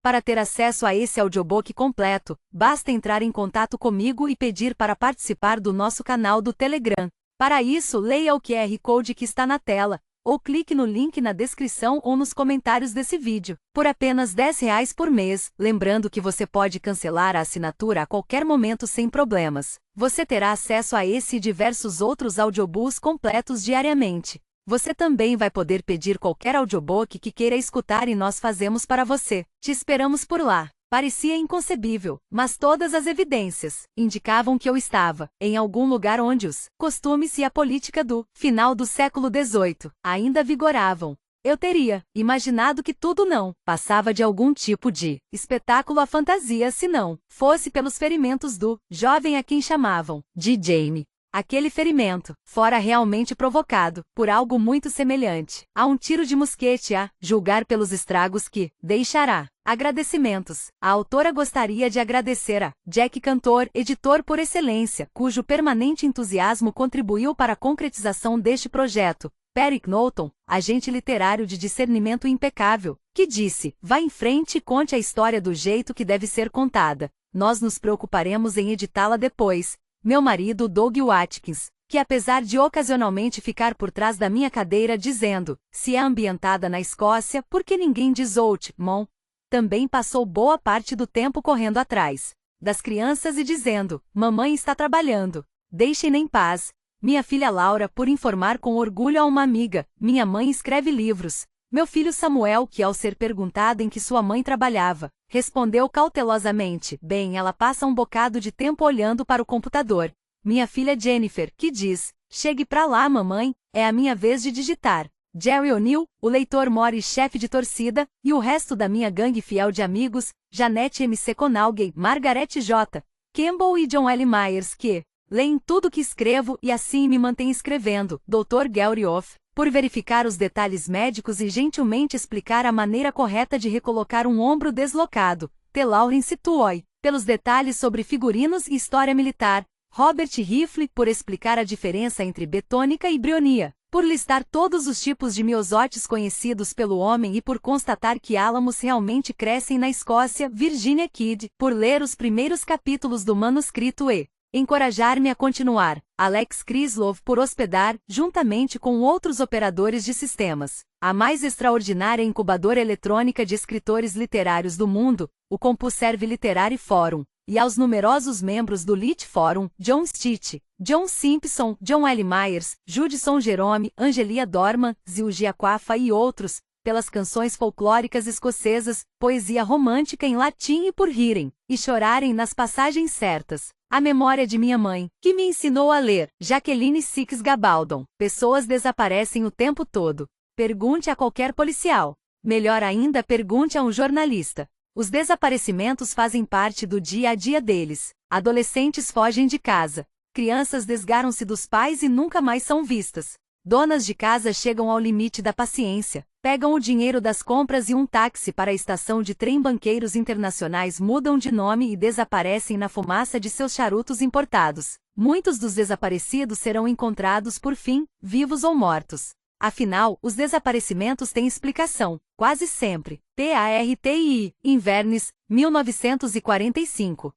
Para ter acesso a esse audiobook completo, basta entrar em contato comigo e pedir para participar do nosso canal do Telegram. Para isso, leia o QR Code que está na tela, ou clique no link na descrição ou nos comentários desse vídeo. Por apenas R$ 10 por mês, lembrando que você pode cancelar a assinatura a qualquer momento sem problemas. Você terá acesso a esse e diversos outros audiobooks completos diariamente. Você também vai poder pedir qualquer audiobook que queira escutar e nós fazemos para você. Te esperamos por lá. Parecia inconcebível, mas todas as evidências indicavam que eu estava em algum lugar onde os costumes e a política do final do século XVIII ainda vigoravam. Eu teria imaginado que tudo não passava de algum tipo de espetáculo à fantasia se não fosse pelos ferimentos do jovem a quem chamavam de Jamie. Aquele ferimento fora realmente provocado por algo muito semelhante a um tiro de mosquete, a julgar pelos estragos que deixará. Agradecimentos. A autora gostaria de agradecer a Jack Cantor, editor por excelência, cujo permanente entusiasmo contribuiu para a concretização deste projeto. Perry Knowlton, agente literário de discernimento impecável, que disse: vá em frente e conte a história do jeito que deve ser contada. Nós nos preocuparemos em editá-la depois. Meu marido Doug Watkins, que apesar de ocasionalmente ficar por trás da minha cadeira dizendo, se é ambientada na Escócia, por que ninguém diz Outmont? Também passou boa parte do tempo correndo atrás das crianças e dizendo, mamãe está trabalhando, deixem-na em paz. Minha filha Laura por informar com orgulho a uma amiga, minha mãe escreve livros. Meu filho Samuel, que ao ser perguntado em que sua mãe trabalhava, respondeu cautelosamente, bem, ela passa um bocado de tempo olhando para o computador. Minha filha Jennifer, que diz, chegue pra lá mamãe, é a minha vez de digitar. Jerry O'Neill, o leitor Morris chefe de torcida, e o resto da minha gangue fiel de amigos, Janete M.C. Conalgay, Margaret J. Campbell e John L. Myers, que leem tudo que escrevo e assim me mantêm escrevendo. Dr. Gary Off, por verificar os detalhes médicos e gentilmente explicar a maneira correta de recolocar um ombro deslocado. T. Lawrence Tuoy, pelos detalhes sobre figurinos e história militar. Robert Rifle, por explicar a diferença entre betônica e brionia, por listar todos os tipos de miosótis conhecidos pelo homem e por constatar que álamos realmente crescem na Escócia. Virginia Kidd, por ler os primeiros capítulos do manuscrito e encorajar-me a continuar. Alex Krislov, por hospedar, juntamente com outros operadores de sistemas, a mais extraordinária incubadora eletrônica de escritores literários do mundo, o CompuServe Literary Forum, e aos numerosos membros do Lit Forum, John Stitt, John Simpson, John L. Myers, Judson Jerome, Angelia Dorman, Zilgia Quafa e outros, pelas canções folclóricas escocesas, poesia romântica em latim e por rirem e chorarem nas passagens certas. A memória de minha mãe, que me ensinou a ler. Jacqueline Six Gabaldon. Pessoas desaparecem o tempo todo. Pergunte a qualquer policial. Melhor ainda, pergunte a um jornalista. Os desaparecimentos fazem parte do dia a dia deles. Adolescentes fogem de casa. Crianças desgaram-se dos pais e nunca mais são vistas. Donas de casa chegam ao limite da paciência. Pegam o dinheiro das compras e um táxi para a estação de trem. Banqueiros internacionais mudam de nome e desaparecem na fumaça de seus charutos importados. Muitos dos desaparecidos serão encontrados por fim, vivos ou mortos. Afinal, os desaparecimentos têm explicação, quase sempre. PARTI, Inverness, 1945.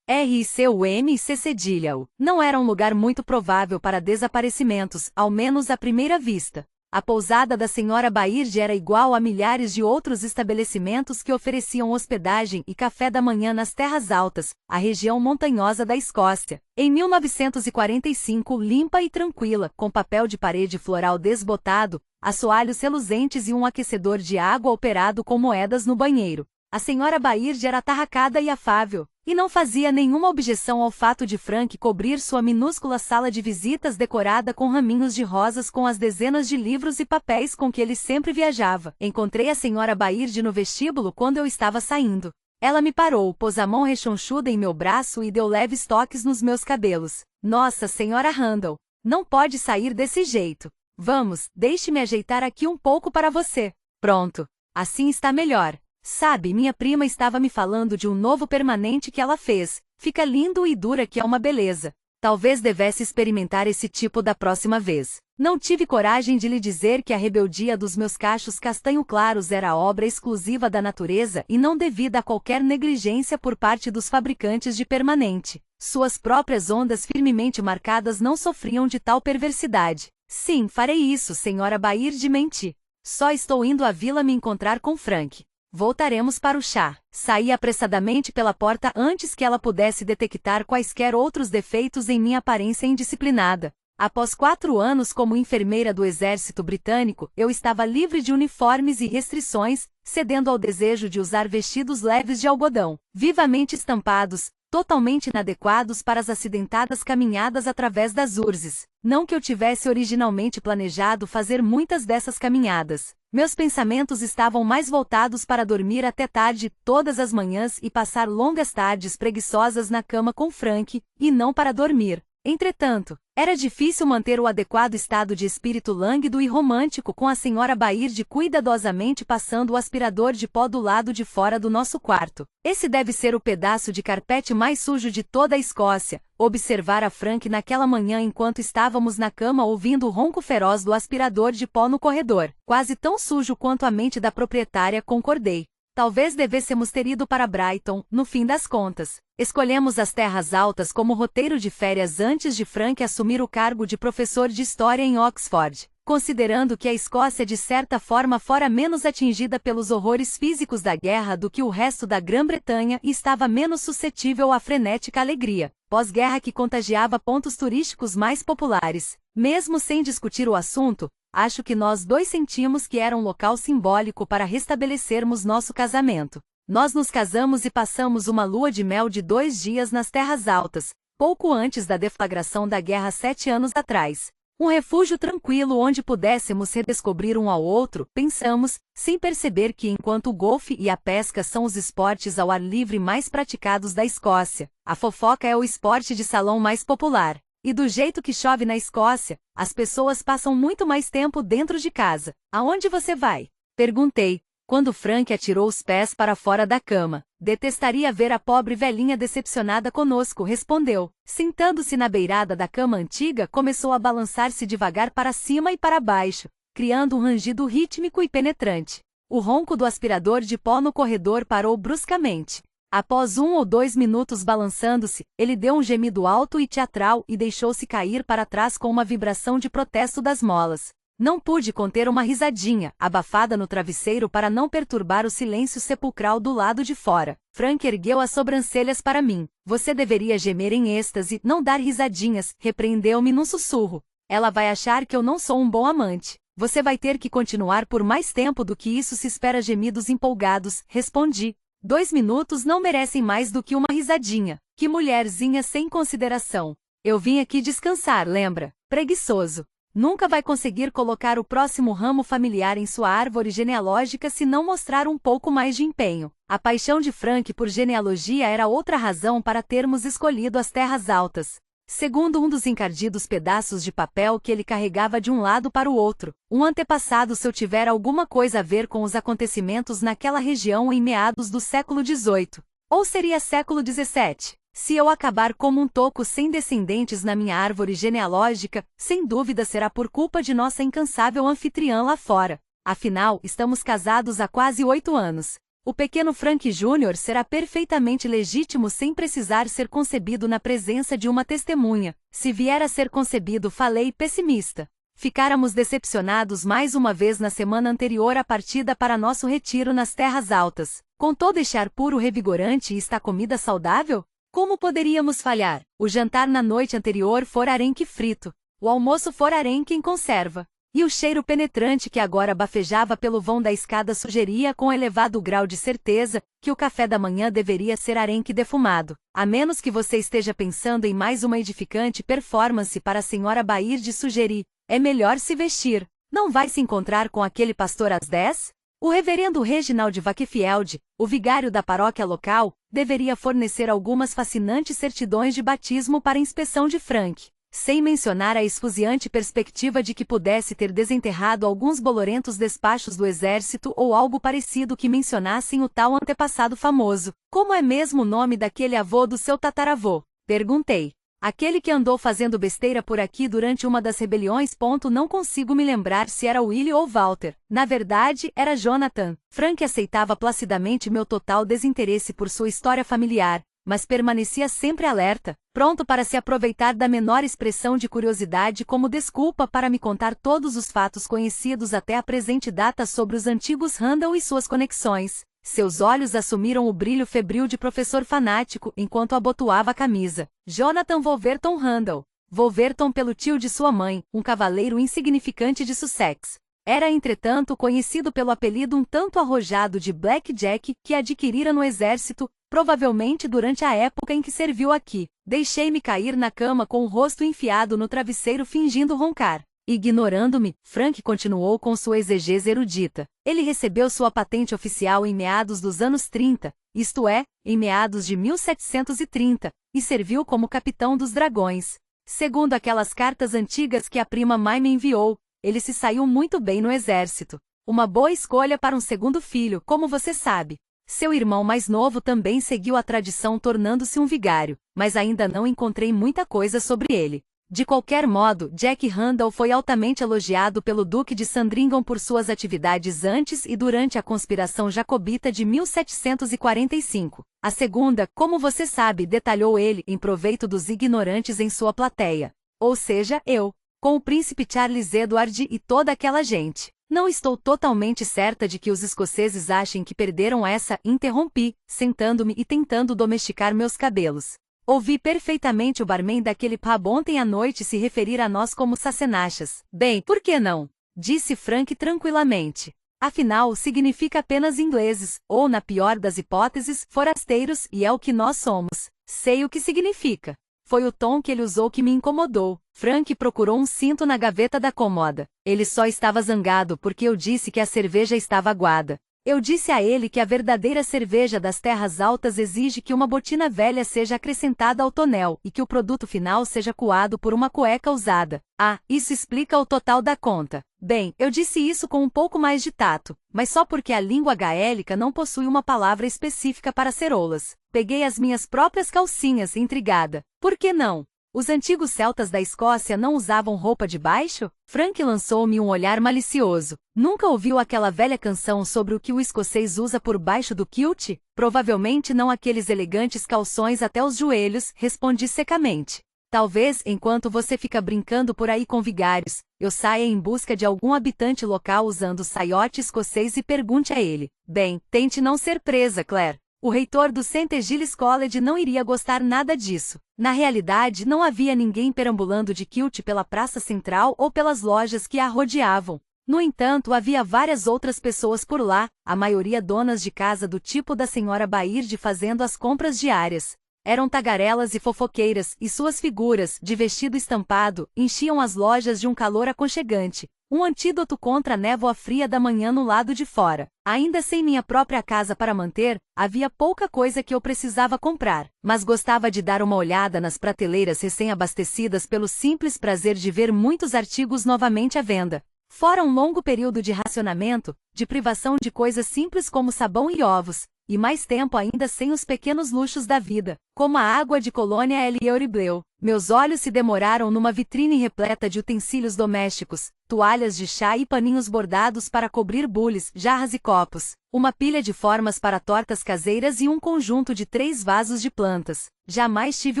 RICUM e C. Cedilha. Não era um lugar muito provável para desaparecimentos, ao menos à primeira vista. A pousada da Sra. Baird era igual a milhares de outros estabelecimentos que ofereciam hospedagem e café da manhã nas Terras Altas, a região montanhosa da Escócia. Em 1945, limpa e tranquila, com papel de parede floral desbotado, assoalhos reluzentes e um aquecedor de água operado com moedas no banheiro. A Sra. Baird era atarracada e afável, e não fazia nenhuma objeção ao fato de Frank cobrir sua minúscula sala de visitas decorada com raminhos de rosas com as dezenas de livros e papéis com que ele sempre viajava. Encontrei a Sra. Baird no vestíbulo quando eu estava saindo. Ela me parou, pôs a mão rechonchuda em meu braço e deu leves toques nos meus cabelos. Nossa, Sra. Randall, não pode sair desse jeito. Vamos, deixe-me ajeitar aqui um pouco para você. Pronto, assim está melhor. Sabe, minha prima estava me falando de um novo permanente que ela fez. Fica lindo e dura que é uma beleza. Talvez devesse experimentar esse tipo da próxima vez. Não tive coragem de lhe dizer que a rebeldia dos meus cachos castanho-claros era obra exclusiva da natureza e não devida a qualquer negligência por parte dos fabricantes de permanente. Suas próprias ondas firmemente marcadas não sofriam de tal perversidade. Sim, farei isso, senhora Bair de Menti. Só estou indo à vila me encontrar com Frank. Voltaremos para o chá. Saí apressadamente pela porta antes que ela pudesse detectar quaisquer outros defeitos em minha aparência indisciplinada. Após 4 anos como enfermeira do exército britânico, eu estava livre de uniformes e restrições, cedendo ao desejo de usar vestidos leves de algodão, vivamente estampados, totalmente inadequados para as acidentadas caminhadas através das urzes. Não que eu tivesse originalmente planejado fazer muitas dessas caminhadas. Meus pensamentos estavam mais voltados para dormir até tarde todas as manhãs e passar longas tardes preguiçosas na cama com Frank, e não para dormir. Entretanto, era difícil manter o adequado estado de espírito lânguido e romântico com a senhora Baird cuidadosamente passando o aspirador de pó do lado de fora do nosso quarto. Esse deve ser o pedaço de carpete mais sujo de toda a Escócia, observara Frank naquela manhã enquanto estávamos na cama ouvindo o ronco feroz do aspirador de pó no corredor. Quase tão sujo quanto a mente da proprietária, concordei. Talvez devêssemos ter ido para Brighton, no fim das contas. Escolhemos as Terras Altas como roteiro de férias antes de Frank assumir o cargo de professor de História em Oxford, considerando que a Escócia de certa forma fora menos atingida pelos horrores físicos da guerra do que o resto da Grã-Bretanha e estava menos suscetível à frenética alegria pós-guerra que contagiava pontos turísticos mais populares. Mesmo sem discutir o assunto, acho que nós dois sentimos que era um local simbólico para restabelecermos nosso casamento. Nós nos casamos e passamos uma lua de mel de 2 dias nas Terras Altas, pouco antes da deflagração da guerra 7 anos atrás. Um refúgio tranquilo onde pudéssemos redescobrir um ao outro, pensamos, sem perceber que enquanto o golfe e a pesca são os esportes ao ar livre mais praticados da Escócia, a fofoca é o esporte de salão mais popular. E do jeito que chove na Escócia, as pessoas passam muito mais tempo dentro de casa. Aonde você vai? Perguntei, quando Frank atirou os pés para fora da cama. Detestaria ver a pobre velhinha decepcionada conosco, respondeu. Sentando-se na beirada da cama antiga, começou a balançar-se devagar para cima e para baixo, criando um rangido rítmico e penetrante. O ronco do aspirador de pó no corredor parou bruscamente. Após 1 ou 2 minutos balançando-se, ele deu um gemido alto e teatral e deixou-se cair para trás com uma vibração de protesto das molas. Não pude conter uma risadinha, abafada no travesseiro para não perturbar o silêncio sepulcral do lado de fora. Frank ergueu as sobrancelhas para mim. Você deveria gemer em êxtase, não dar risadinhas, repreendeu-me num sussurro. Ela vai achar que eu não sou um bom amante. Você vai ter que continuar por mais tempo do que isso se espera gemidos empolgados, respondi. 2 minutos não merecem mais do que uma risadinha. Que mulherzinha sem consideração. Eu vim aqui descansar, lembra? Preguiçoso. Nunca vai conseguir colocar o próximo ramo familiar em sua árvore genealógica se não mostrar um pouco mais de empenho. A paixão de Frank por genealogia era outra razão para termos escolhido as Terras Altas. Segundo um dos encardidos pedaços de papel que ele carregava de um lado para o outro, um antepassado seu tiver alguma coisa a ver com os acontecimentos naquela região em meados do século XVIII. Ou seria século XVII? Se eu acabar como um toco sem descendentes na minha árvore genealógica, sem dúvida será por culpa de nossa incansável anfitriã lá fora. Afinal, estamos casados há quase 8 anos. O pequeno Frank Jr. será perfeitamente legítimo sem precisar ser concebido na presença de uma testemunha. Se vier a ser concebido, falei pessimista. Ficáramos decepcionados mais uma vez na semana anterior à partida para nosso retiro nas Terras Altas. Com todo este ar puro revigorante, está comida saudável? Como poderíamos falhar? O jantar na noite anterior fora arenque frito, o almoço fora arenque em conserva, e o cheiro penetrante que agora bafejava pelo vão da escada sugeria com elevado grau de certeza que o café da manhã deveria ser arenque defumado. A menos que você esteja pensando em mais uma edificante performance para a senhora Baird sugerir, é melhor se vestir. Não vai se encontrar com aquele pastor às 10? O reverendo Reginald Wakefield, o vigário da paróquia local, deveria fornecer algumas fascinantes certidões de batismo para inspeção de Frank, sem mencionar a esfuziante perspectiva de que pudesse ter desenterrado alguns bolorentos despachos do exército ou algo parecido que mencionassem o tal antepassado famoso. Como é mesmo o nome daquele avô do seu tataravô? Perguntei. Aquele que andou fazendo besteira por aqui durante uma das rebeliões. Não consigo me lembrar se era Willie ou Walter. Na verdade, era Jonathan. Frank aceitava placidamente meu total desinteresse por sua história familiar, mas permanecia sempre alerta, pronto para se aproveitar da menor expressão de curiosidade como desculpa para me contar todos os fatos conhecidos até a presente data sobre os antigos Randall e suas conexões. Seus olhos assumiram o brilho febril de professor fanático enquanto abotoava a camisa. Jonathan Wolverton Randall. Wolverton pelo tio de sua mãe, um cavaleiro insignificante de Sussex. Era, entretanto, conhecido pelo apelido um tanto arrojado de Black Jack que adquirira no exército, provavelmente durante a época em que serviu aqui. Deixei-me cair na cama com o rosto enfiado no travesseiro fingindo roncar. Ignorando-me, Frank continuou com sua exegese erudita. Ele recebeu sua patente oficial em meados dos anos 30, isto é, em meados de 1730, e serviu como capitão dos dragões. Segundo aquelas cartas antigas que a prima Mai me enviou, ele se saiu muito bem no exército. Uma boa escolha para um segundo filho, como você sabe. Seu irmão mais novo também seguiu a tradição tornando-se um vigário, mas ainda não encontrei muita coisa sobre ele. De qualquer modo, Jack Randall foi altamente elogiado pelo Duque de Sandringham por suas atividades antes e durante a conspiração jacobita de 1745. A segunda, como você sabe, detalhou ele em proveito dos ignorantes em sua plateia. Ou seja, eu, com o príncipe Charles Edward e toda aquela gente. Não estou totalmente certa de que os escoceses achem que perderam essa, interrompi, sentando-me e tentando domesticar meus cabelos. Ouvi perfeitamente o barman daquele pub ontem à noite se referir a nós como sacenachas. Bem, por que não? Disse Frank tranquilamente. Afinal, significa apenas ingleses, ou na pior das hipóteses, forasteiros, e é o que nós somos. Sei o que significa. Foi o tom que ele usou que me incomodou. Frank procurou um cinto na gaveta da cômoda. Ele só estava zangado porque eu disse que a cerveja estava aguada. Eu disse a ele que a verdadeira cerveja das terras altas exige que uma botina velha seja acrescentada ao tonel e que o produto final seja coado por uma cueca usada. Ah, isso explica o total da conta. Bem, eu disse isso com um pouco mais de tato, mas só porque a língua gaélica não possui uma palavra específica para ceroulas. Peguei as minhas próprias calcinhas, intrigada. Por que não? Os antigos celtas da Escócia não usavam roupa de baixo? Frank lançou-me um olhar malicioso. Nunca ouviu aquela velha canção sobre o que o escocês usa por baixo do kilt? Provavelmente não aqueles elegantes calções até os joelhos, respondi secamente. Talvez, enquanto você fica brincando por aí com vigários, eu saia em busca de algum habitante local usando saiote escocês e pergunte a ele. Bem, tente não ser presa, Claire. O reitor do St. Giles College não iria gostar nada disso. Na realidade, não havia ninguém perambulando de kilt pela praça central ou pelas lojas que a rodeavam. No entanto, havia várias outras pessoas por lá, a maioria donas de casa do tipo da senhora Baird fazendo as compras diárias. Eram tagarelas e fofoqueiras, e suas figuras, de vestido estampado, enchiam as lojas de um calor aconchegante. Um antídoto contra a névoa fria da manhã no lado de fora. Ainda sem minha própria casa para manter, havia pouca coisa que eu precisava comprar, mas gostava de dar uma olhada nas prateleiras recém-abastecidas pelo simples prazer de ver muitos artigos novamente à venda. Fora um longo período de racionamento, de privação de coisas simples como sabão e ovos, e mais tempo ainda sem os pequenos luxos da vida, como a água de colônia Euribleu. Meus olhos se demoraram numa vitrine repleta de utensílios domésticos, toalhas de chá e paninhos bordados para cobrir bules, jarras e copos, uma pilha de formas para tortas caseiras e um conjunto de 3 vasos de plantas. Jamais tive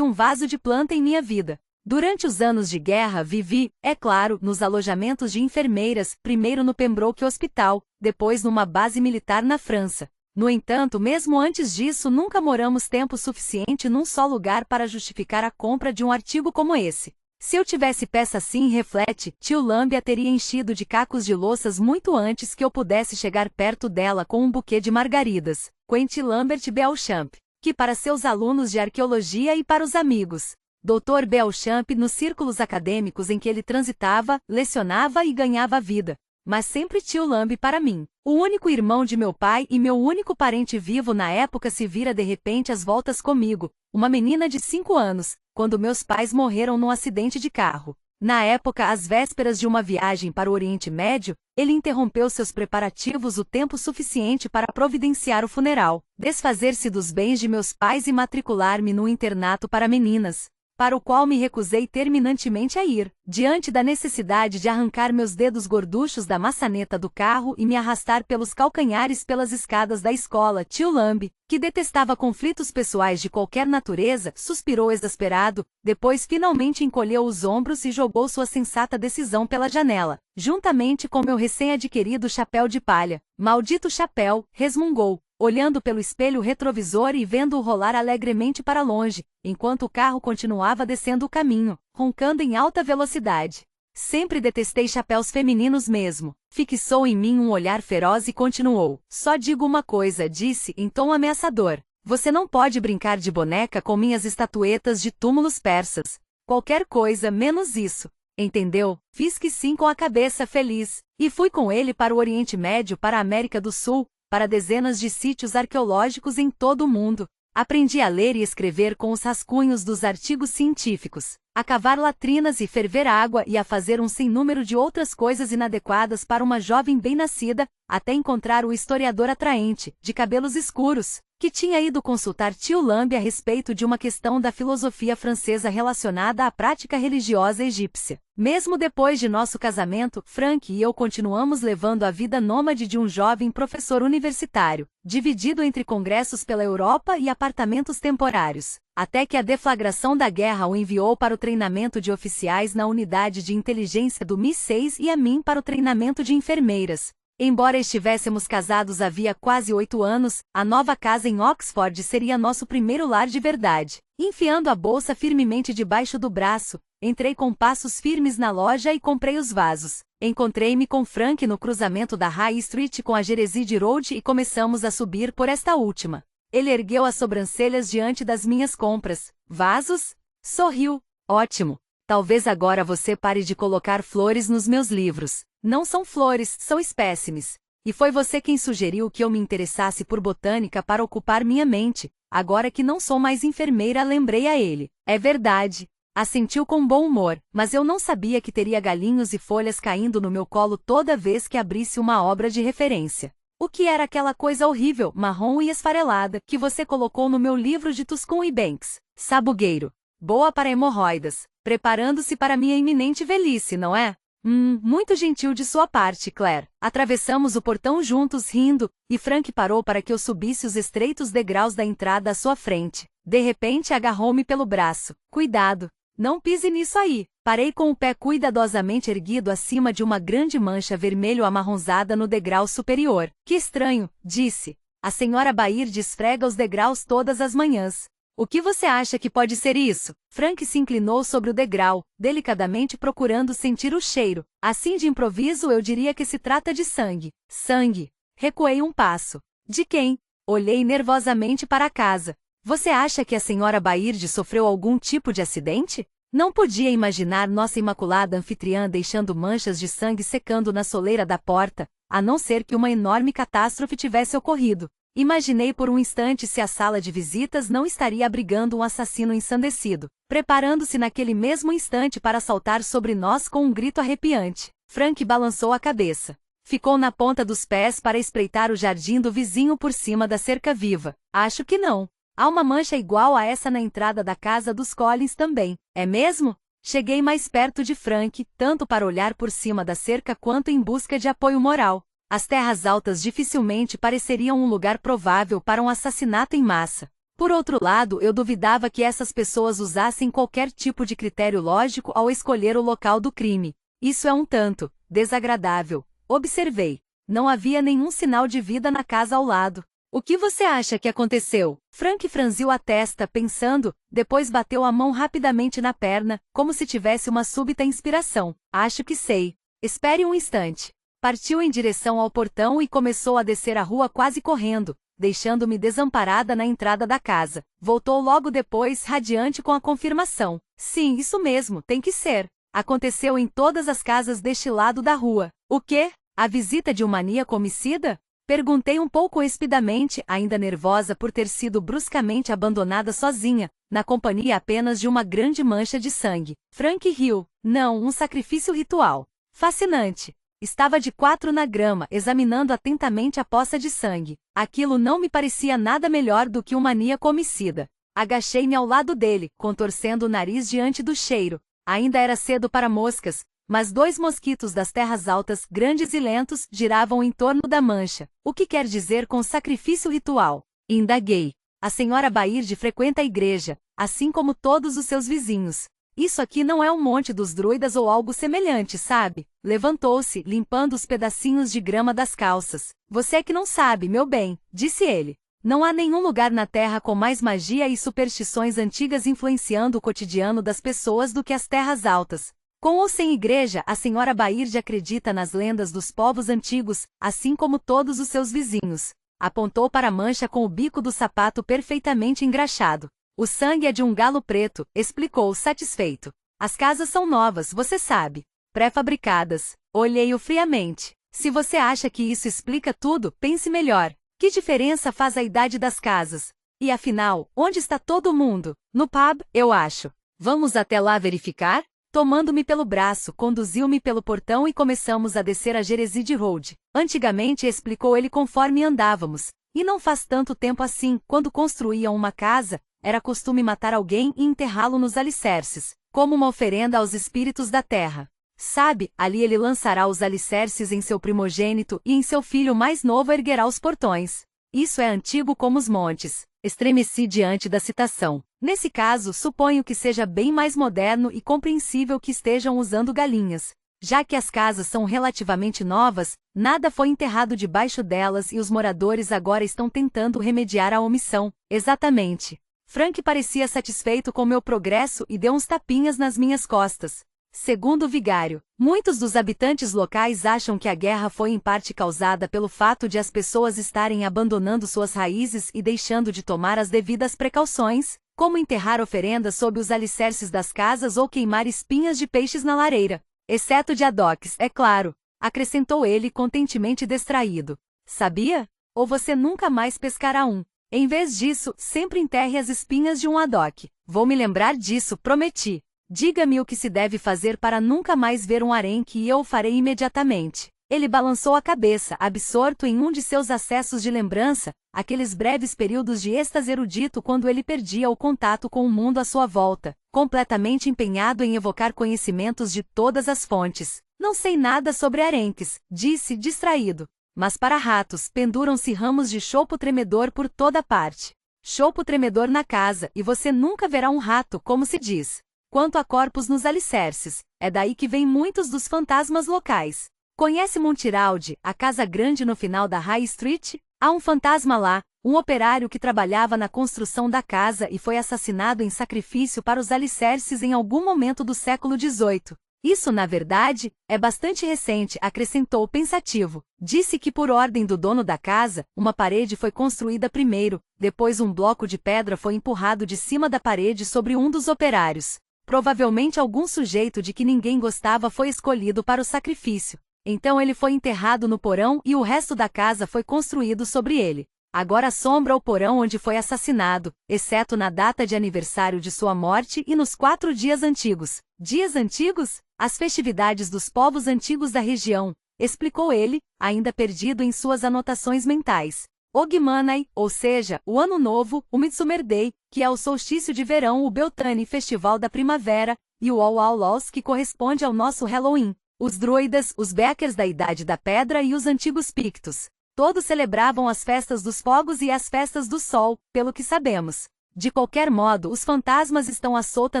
um vaso de planta em minha vida. Durante os anos de guerra vivi, é claro, nos alojamentos de enfermeiras, primeiro no Pembroke Hospital, depois numa base militar na França. No entanto, mesmo antes disso, nunca moramos tempo suficiente num só lugar para justificar a compra de um artigo como esse. Se eu tivesse peça assim, reflete, tio Lamb a teria enchido de cacos de louças muito antes que eu pudesse chegar perto dela com um buquê de margaridas. Quentin Lambert Belchamp, que para seus alunos de arqueologia e para os amigos. Dr. Belchamp nos círculos acadêmicos em que ele transitava, lecionava e ganhava vida. Mas sempre tio Lamb para mim. O único irmão de meu pai e meu único parente vivo na época se vira de repente às voltas comigo, uma menina de 5 anos, quando meus pais morreram num acidente de carro. Na época, às vésperas de uma viagem para o Oriente Médio, ele interrompeu seus preparativos o tempo suficiente para providenciar o funeral, desfazer-se dos bens de meus pais e matricular-me no internato para meninas. para o qual me recusei terminantemente a ir. Diante da necessidade de arrancar meus dedos gorduchos da maçaneta do carro e me arrastar pelos calcanhares pelas escadas da escola, tio Lambe, que detestava conflitos pessoais de qualquer natureza, suspirou exasperado, depois finalmente encolheu os ombros e jogou sua sensata decisão pela janela, juntamente com meu recém-adquirido chapéu de palha. Maldito chapéu, resmungou, olhando pelo espelho retrovisor e vendo-o rolar alegremente para longe, enquanto o carro continuava descendo o caminho, roncando em alta velocidade. Sempre detestei chapéus femininos mesmo. Fixou em mim um olhar feroz e continuou. Só digo uma coisa, disse, em tom ameaçador. Você não pode brincar de boneca com minhas estatuetas de túmulos persas. Qualquer coisa menos isso. Entendeu? Fiz que sim com a cabeça feliz. E fui com ele para o Oriente Médio, para a América do Sul, para dezenas de sítios arqueológicos em todo o mundo. Aprendi a ler e escrever com os rascunhos dos artigos científicos, a cavar latrinas e ferver água e a fazer um sem número de outras coisas inadequadas para uma jovem bem-nascida, até encontrar o historiador atraente, de cabelos escuros, que tinha ido consultar tio Lambe a respeito de uma questão da filosofia francesa relacionada à prática religiosa egípcia. Mesmo depois de nosso casamento, Frank e eu continuamos levando a vida nômade de um jovem professor universitário, dividido entre congressos pela Europa e apartamentos temporários, até que a deflagração da guerra o enviou para o treinamento de oficiais na unidade de inteligência do Mi-6 e a mim para o treinamento de enfermeiras. Embora estivéssemos casados havia quase 8 anos, a nova casa em Oxford seria nosso primeiro lar de verdade. Enfiando a bolsa firmemente debaixo do braço, entrei com passos firmes na loja e comprei os vasos. Encontrei-me com Frank no cruzamento da High Street com a Jereside Road e começamos a subir por esta última. Ele ergueu as sobrancelhas diante das minhas compras. Vasos? Sorriu. Ótimo. Talvez agora você pare de colocar flores nos meus livros. Não são flores, são espécimes. E foi você quem sugeriu que eu me interessasse por botânica para ocupar minha mente. Agora que não sou mais enfermeira, lembrei a ele. É verdade. Assentiu com bom humor, mas eu não sabia que teria galinhos e folhas caindo no meu colo toda vez que abrisse uma obra de referência. O que era aquela coisa horrível, marrom e esfarelada, que você colocou no meu livro de Tuscum e Banks? Sabugueiro. Boa para hemorroidas. Preparando-se para minha iminente velhice, não é? Muito gentil de sua parte, Claire. Atravessamos o portão juntos rindo, e Frank parou para que eu subisse os estreitos degraus da entrada à sua frente. De repente agarrou-me pelo braço. Cuidado! Não pise nisso aí. Parei com o pé cuidadosamente erguido acima de uma grande mancha vermelho-amarronzada no degrau superior. Que estranho, disse. A senhora Baird esfrega os degraus todas as manhãs. O que você acha que pode ser isso? Frank se inclinou sobre o degrau, delicadamente procurando sentir o cheiro. Assim de improviso eu diria que se trata de sangue. Sangue. Recuei um passo. De quem? Olhei nervosamente para a casa. Você acha que a senhora Baird sofreu algum tipo de acidente? Não podia imaginar nossa imaculada anfitriã deixando manchas de sangue secando na soleira da porta, a não ser que uma enorme catástrofe tivesse ocorrido. Imaginei por um instante se a sala de visitas não estaria abrigando um assassino ensandecido, preparando-se naquele mesmo instante para saltar sobre nós com um grito arrepiante. Frank balançou a cabeça. Ficou na ponta dos pés para espreitar o jardim do vizinho por cima da cerca viva. Acho que não. Há uma mancha igual a essa na entrada da casa dos Collins também. É mesmo? Cheguei mais perto de Frank, tanto para olhar por cima da cerca quanto em busca de apoio moral. As terras altas dificilmente pareceriam um lugar provável para um assassinato em massa. Por outro lado, eu duvidava que essas pessoas usassem qualquer tipo de critério lógico ao escolher o local do crime. Isso é um tanto desagradável. Observei. Não havia nenhum sinal de vida na casa ao lado. O que você acha que aconteceu? Frank franziu a testa, pensando, depois bateu a mão rapidamente na perna, como se tivesse uma súbita inspiração. Acho que sei. Espere um instante. Partiu em direção ao portão e começou a descer a rua quase correndo, deixando-me desamparada na entrada da casa. Voltou logo depois, radiante com a confirmação. Sim, isso mesmo, tem que ser. Aconteceu em todas as casas deste lado da rua. O quê? A visita de um maníaco homicida? Perguntei um pouco espidamente, ainda nervosa por ter sido bruscamente abandonada sozinha, na companhia apenas de uma grande mancha de sangue. Frank riu. Não, um sacrifício ritual. Fascinante. Estava de 4 na grama, examinando atentamente a poça de sangue. Aquilo não me parecia nada melhor do que um maníaco homicida. Agachei-me ao lado dele, contorcendo o nariz diante do cheiro. Ainda era cedo para moscas, mas 2 mosquitos das terras altas, grandes e lentos, giravam em torno da mancha. O que quer dizer com sacrifício ritual? Indaguei. A senhora Baird frequenta a igreja, assim como todos os seus vizinhos. Isso aqui não é um monte dos druidas ou algo semelhante, sabe? Levantou-se, limpando os pedacinhos de grama das calças. Você é que não sabe, meu bem, disse ele. Não há nenhum lugar na Terra com mais magia e superstições antigas influenciando o cotidiano das pessoas do que as terras altas. Com ou sem igreja, a senhora Baird acredita nas lendas dos povos antigos, assim como todos os seus vizinhos. Apontou para a mancha com o bico do sapato perfeitamente engraxado. O sangue é de um galo preto, explicou satisfeito. As casas são novas, você sabe. Pré-fabricadas. Olhei-o friamente. Se você acha que isso explica tudo, pense melhor. Que diferença faz a idade das casas? E afinal, onde está todo mundo? No pub, eu acho. Vamos até lá verificar? Tomando-me pelo braço, conduziu-me pelo portão e começamos a descer a Gereside Road. Antigamente, explicou ele conforme andávamos. E não faz tanto tempo assim, quando construíam uma casa, era costume matar alguém e enterrá-lo nos alicerces, como uma oferenda aos espíritos da terra. Sabe, ali ele lançará os alicerces em seu primogênito e em seu filho mais novo erguerá os portões. Isso é antigo como os montes. Estremeci diante da citação. Nesse caso, suponho que seja bem mais moderno e compreensível que estejam usando galinhas. Já que as casas são relativamente novas, nada foi enterrado debaixo delas e os moradores agora estão tentando remediar a omissão. Exatamente. Frank parecia satisfeito com meu progresso e deu uns tapinhas nas minhas costas. Segundo o vigário, muitos dos habitantes locais acham que a guerra foi em parte causada pelo fato de as pessoas estarem abandonando suas raízes e deixando de tomar as devidas precauções, como enterrar oferendas sob os alicerces das casas ou queimar espinhas de peixes na lareira. Exceto de adoques, é claro, acrescentou ele contentemente distraído. Sabia? Ou você nunca mais pescará um. Em vez disso, sempre enterre as espinhas de um adoque. Vou me lembrar disso, prometi. Diga-me o que se deve fazer para nunca mais ver um arenque e eu o farei imediatamente. Ele balançou a cabeça, absorto em um de seus acessos de lembrança, aqueles breves períodos de êxtase erudito quando ele perdia o contato com o mundo à sua volta, completamente empenhado em evocar conhecimentos de todas as fontes. Não sei nada sobre arenques, disse, distraído. Mas para ratos, penduram-se ramos de chopo tremedor por toda parte. Chopo tremedor na casa, e você nunca verá um rato, como se diz. Quanto a corpos nos alicerces, é daí que vêm muitos dos fantasmas locais. Conhece Montiralde, a casa grande no final da High Street? Há um fantasma lá, um operário que trabalhava na construção da casa e foi assassinado em sacrifício para os alicerces em algum momento do século XVIII. Isso, na verdade, é bastante recente, acrescentou pensativo. Disse que por ordem do dono da casa, uma parede foi construída primeiro, depois um bloco de pedra foi empurrado de cima da parede sobre um dos operários. Provavelmente algum sujeito de que ninguém gostava foi escolhido para o sacrifício. Então ele foi enterrado no porão e o resto da casa foi construído sobre ele. Agora assombra o porão onde foi assassinado, exceto na data de aniversário de sua morte e nos 4 dias antigos. Dias antigos? As festividades dos povos antigos da região, explicou ele, ainda perdido em suas anotações mentais. Ogmanay, ou seja, o Ano Novo, o Midsummer Day, que é o solstício de verão, o Beltane Festival da Primavera, e o All Hallows, que corresponde ao nosso Halloween. Os druidas, os Beckers da Idade da Pedra e os antigos Pictos. Todos celebravam as festas dos fogos e as festas do sol, pelo que sabemos. De qualquer modo, os fantasmas estão à solta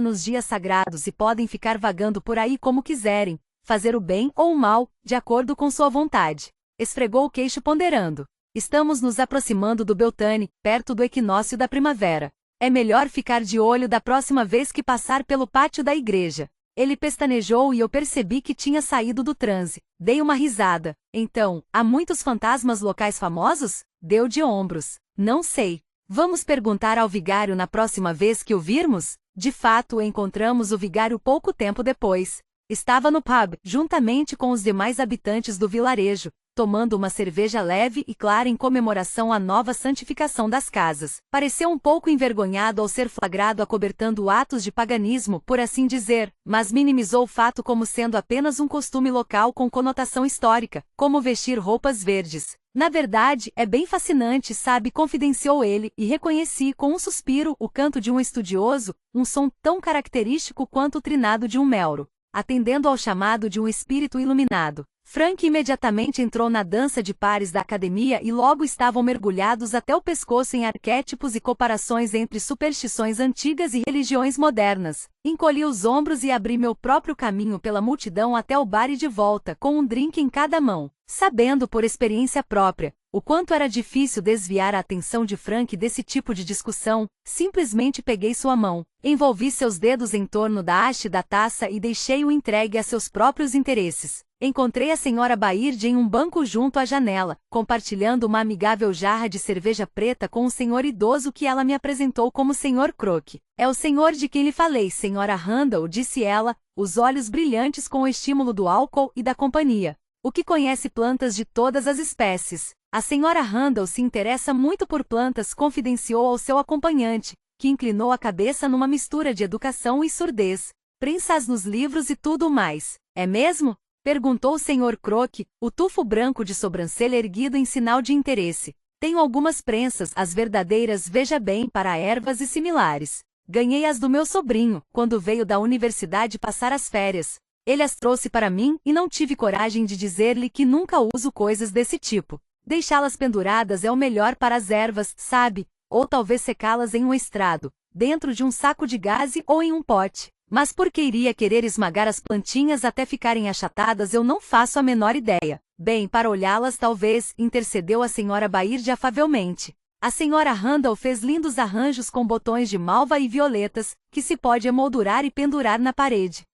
nos dias sagrados e podem ficar vagando por aí como quiserem, fazer o bem ou o mal, de acordo com sua vontade. Esfregou o queixo ponderando. Estamos nos aproximando do Beltane, perto do equinócio da primavera. É melhor ficar de olho da próxima vez que passar pelo pátio da igreja. Ele pestanejou e eu percebi que tinha saído do transe. Dei uma risada. Então, há muitos fantasmas locais famosos? Deu de ombros. Não sei. Vamos perguntar ao vigário na próxima vez que o virmos? De fato, encontramos o vigário pouco tempo depois. Estava no pub, juntamente com os demais habitantes do vilarejo, tomando uma cerveja leve e clara em comemoração à nova santificação das casas. Pareceu um pouco envergonhado ao ser flagrado acobertando atos de paganismo, por assim dizer, mas minimizou o fato como sendo apenas um costume local com conotação histórica, como vestir roupas verdes. Na verdade, é bem fascinante, sabe? Confidenciou ele, e reconheci com um suspiro o canto de um estudioso, um som tão característico quanto o trinado de um melro, atendendo ao chamado de um espírito iluminado. Frank imediatamente entrou na dança de pares da academia e logo estavam mergulhados até o pescoço em arquétipos e comparações entre superstições antigas e religiões modernas. Encolhi os ombros e abri meu próprio caminho pela multidão até o bar e de volta, com um drink em cada mão, sabendo por experiência própria o quanto era difícil desviar a atenção de Frank desse tipo de discussão. Simplesmente peguei sua mão, envolvi seus dedos em torno da haste da taça e deixei-o entregue a seus próprios interesses. Encontrei a senhora Baird em um banco junto à janela, compartilhando uma amigável jarra de cerveja preta com um senhor idoso que ela me apresentou como Sr. Crook. É o senhor de quem lhe falei, senhora Randall, disse ela, os olhos brilhantes com o estímulo do álcool e da companhia. O que conhece plantas de todas as espécies. A senhora Randall se interessa muito por plantas, confidenciou ao seu acompanhante, que inclinou a cabeça numa mistura de educação e surdez. Prensas nos livros e tudo mais. É mesmo? Perguntou o Sr. Crook, o tufo branco de sobrancelha erguido em sinal de interesse. Tenho algumas prensas, as verdadeiras, veja bem, para ervas e similares. Ganhei-as do meu sobrinho, quando veio da universidade passar as férias. Ele as trouxe para mim e não tive coragem de dizer-lhe que nunca uso coisas desse tipo. Deixá-las penduradas é o melhor para as ervas, sabe? Ou talvez secá-las em um estrado, dentro de um saco de gaze ou em um pote. Mas por que iria querer esmagar as plantinhas até ficarem achatadas, eu não faço a menor ideia. Bem, para olhá-las talvez, intercedeu a senhora Baird afavelmente. A senhora Randall fez lindos arranjos com botões de malva e violetas, que se pode emoldurar e pendurar na parede.